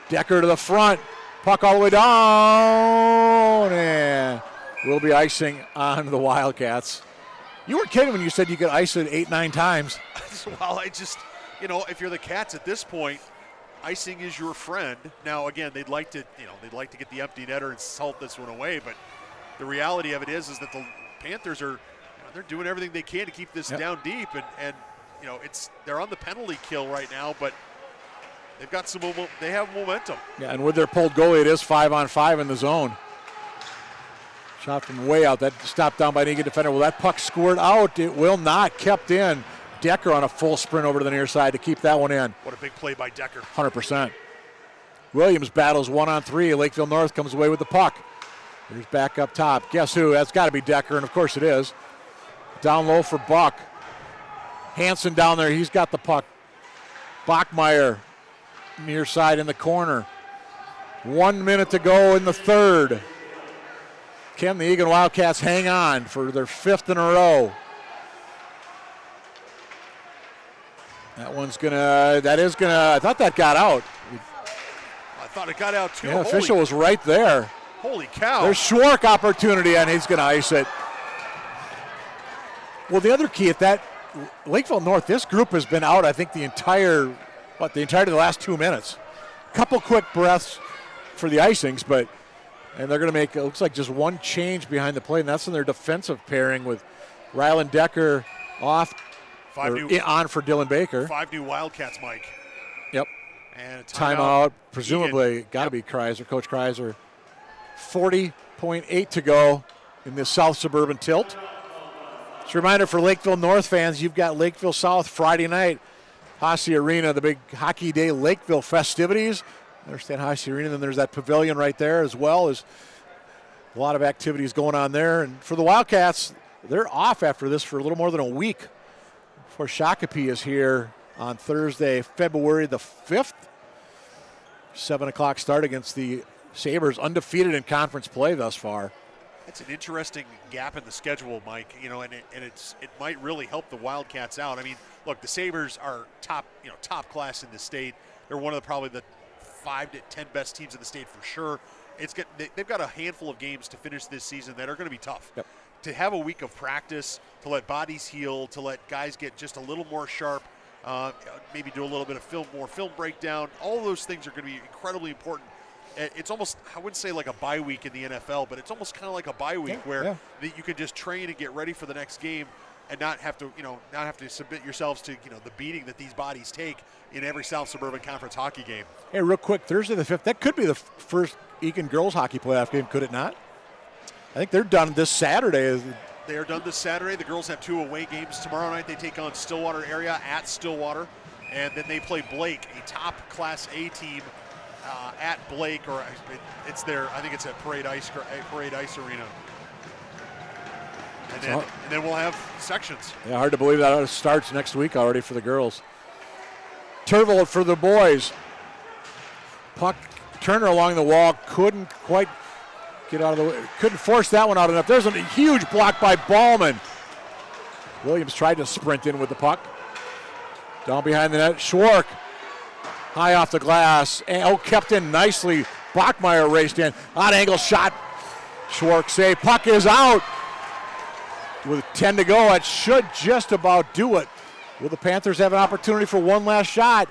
Decker to the front. Puck all the way down. And will be icing on the Wildcats. You were kidding when you said you could ice it 8-9 times. Well, if you're the Cats at this point, icing is your friend. Now, again, they'd like to get the empty netter and salt this one away, but the reality of it is that the Panthers are, they're doing everything they can to keep this down deep, and they're on the penalty kill right now, but they've got they have momentum. Yeah, and with their pulled goalie, it is 5-on-5 in the zone. Shot from way out. That stopped down by an Eagan defender. Will that puck squirt out? It will not. Kept in. Decker on a full sprint over to the near side to keep that one in. What a big play by Decker. 100%. Williams battles 1-on-3. Lakeville North comes away with the puck. Here's back up top. Guess who? That's got to be Decker, and of course it is. Down low for Buck. Hansen down there. He's got the puck. Bachmeyer near side in the corner. 1 minute to go in the third. Can the Eagan Wildcats hang on for their 5th in a row? I thought that got out. I thought it got out too. Yeah, official was right there. Holy cow. There's Schwark opportunity, and he's going to ice it. Well, the other key at that, Lakeville North, this group has been out, I think, the entirety of the last 2 minutes. Couple quick breaths for the icings, and they're going to make, it looks like just one change behind the plate, and that's in their defensive pairing with Rylan Decker off, on for Dylan Baker. 5 new Wildcats, Mike. Yep. And a timeout, presumably got to be Kreiser, Coach Kreiser. 40.8 to go in this South Suburban tilt. Just a reminder for Lakeville North fans, you've got Lakeville South Friday night, Hossey Arena, the big Hockey Day Lakeville festivities. I understand Hossey Arena, then there's that pavilion right there as well. As a lot of activities going on there. And for the Wildcats, they're off after this for a little more than a week before Shakopee is here on Thursday, February the 5th. 7 o'clock start against the Sabres, undefeated in conference play thus far. It's an interesting gap in the schedule, Mike. You know, and it might really help the Wildcats out. I mean, look, the Sabres are top class in the state. They're one of probably the 5 to 10 best teams in the state for sure. They've got a handful of games to finish this season that are going to be tough. Yep. To have a week of practice, to let bodies heal, to let guys get just a little more sharp, maybe do a little bit of film breakdown. All those things are going to be incredibly important. It's almost, I wouldn't say like a bye week in the NFL, but it's almost kind of like a bye week where that you can just train and get ready for the next game and not have to submit yourselves to the beating that these bodies take in every South Suburban Conference hockey game. Hey, real quick, Thursday the 5th, that could be the first Eagan girls hockey playoff game, could it not? I think they're done this Saturday. They are done this Saturday. The girls have 2 away games tomorrow night. They take on Stillwater area at Stillwater, and then they play Blake, a top Class A team, at Blake, or it's there. I think it's at Parade Ice Arena. And then we'll have sections. Yeah, hard to believe that starts next week already for the girls. Turvold for the boys. Puck Turner along the wall, couldn't quite get out of the way. Couldn't force that one out enough. There's a huge block by Ballman. Williams tried to sprint in with the puck. Down behind the net, Schwark. High off the glass. Kept in nicely. Bachmeyer raced in. Odd angle shot. Schwark save. Puck is out. With 10 to go, it should just about do it. Will the Panthers have an opportunity for one last shot?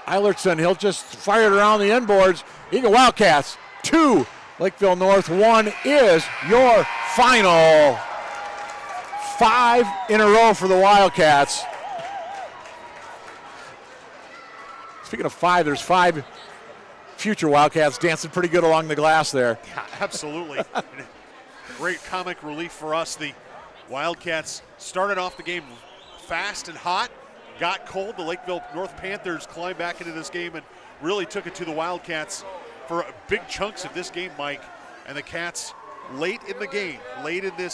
Eilertson, he'll just fire it around the inboards. Eagan Wildcats, 2. Lakeville North, 1 is your final. 5 in a row for the Wildcats. Speaking of 5, there's 5 future Wildcats dancing pretty good along the glass there. Yeah, absolutely. Great comic relief for us. The Wildcats started off the game fast and hot, got cold. The Lakeville North Panthers climbed back into this game and really took it to the Wildcats for big chunks of this game, Mike. And the Cats late in the game, late in the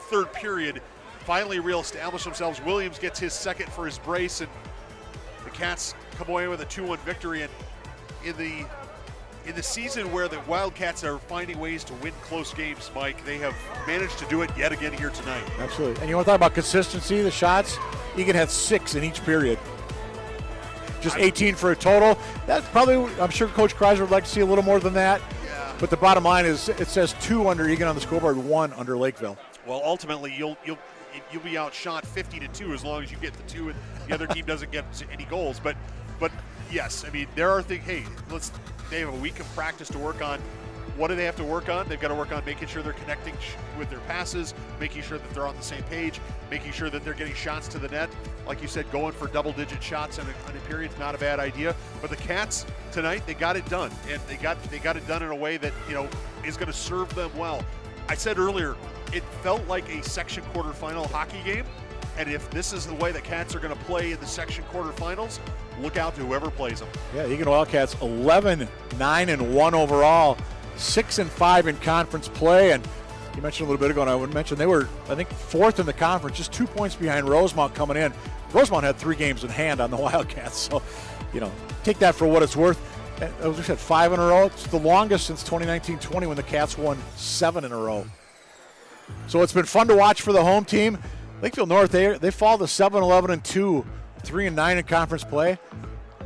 third period, finally reestablish themselves. Williams gets his second for his brace, and the Cats come away with a 2-1 victory. And in the season where the Wildcats are finding ways to win close games, Mike, they have managed to do it yet again here tonight. Absolutely. And you want to talk about consistency, the shots? Eagan had 6 in each period. Just 18 for a total. That's probably, I'm sure Coach Kreiser would like to see a little more than that. Yeah. But the bottom line is it says 2 under Eagan on the scoreboard, 1 under Lakeville. Well, ultimately, you'll be outshot 50-2 as long as you get the 2 and the other team doesn't get any goals. But yes, I mean, there are things, they have a week of practice to work on. What do they have to work on? They've got to work on making sure they're connecting with their passes, making sure that they're on the same page, making sure that they're getting shots to the net. Like you said, going for double-digit shots in a period is not a bad idea. But the Cats tonight, they got it done, and they got it done in a way that is going to serve them well. I said earlier, it felt like a section quarterfinal hockey game, and if this is the way the Cats are going to play in the section quarterfinals, look out to whoever plays them. Yeah, Eagan Wildcats 11-9-1 overall, 6-5 in conference play, and you mentioned a little bit ago, and I would mention they were, I think, 4th in the conference, just 2 points behind Rosemount coming in. Rosemount had 3 games in hand on the Wildcats, so take that for what it's worth. And as we said, 5 in a row. It's the longest since 2019-20 when the Cats won 7 in a row. So it's been fun to watch for the home team. Lakeville North, they fall to 7-11-2, 3-9 in conference play.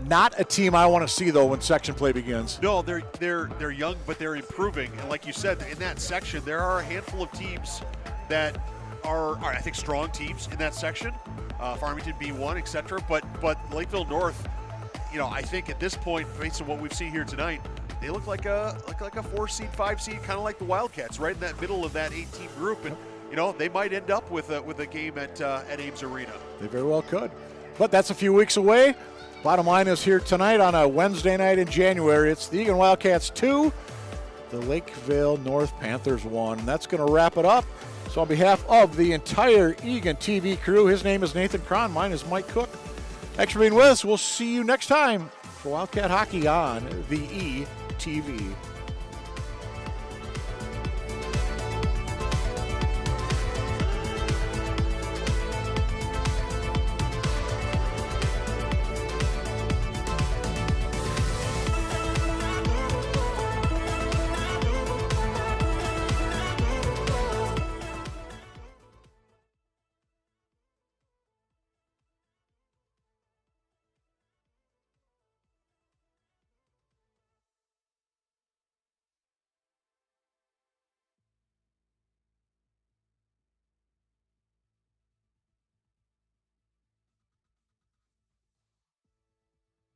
Not a team I want to see, though, when section play begins. No, they're young, but they're improving. And like you said, in that section, there are a handful of teams that are I think, strong teams in that section. Farmington B1, etc. But Lakeville North, I think at this point, based on what we've seen here tonight, they look like a 4-seed, 5-seed, kind of like the Wildcats, right in that middle of that 8-team group. And they might end up with a game at Ames Arena. They very well could. But that's a few weeks away. Bottom line is here tonight on a Wednesday night in January. It's the Eagan Wildcats 2, the Lakeville North Panthers 1. That's going to wrap it up. So on behalf of the entire Eagan TV crew, his name is Nathan Cron, mine is Mike Cook. Thanks for being with us. We'll see you next time for Wildcat Hockey on the ETV.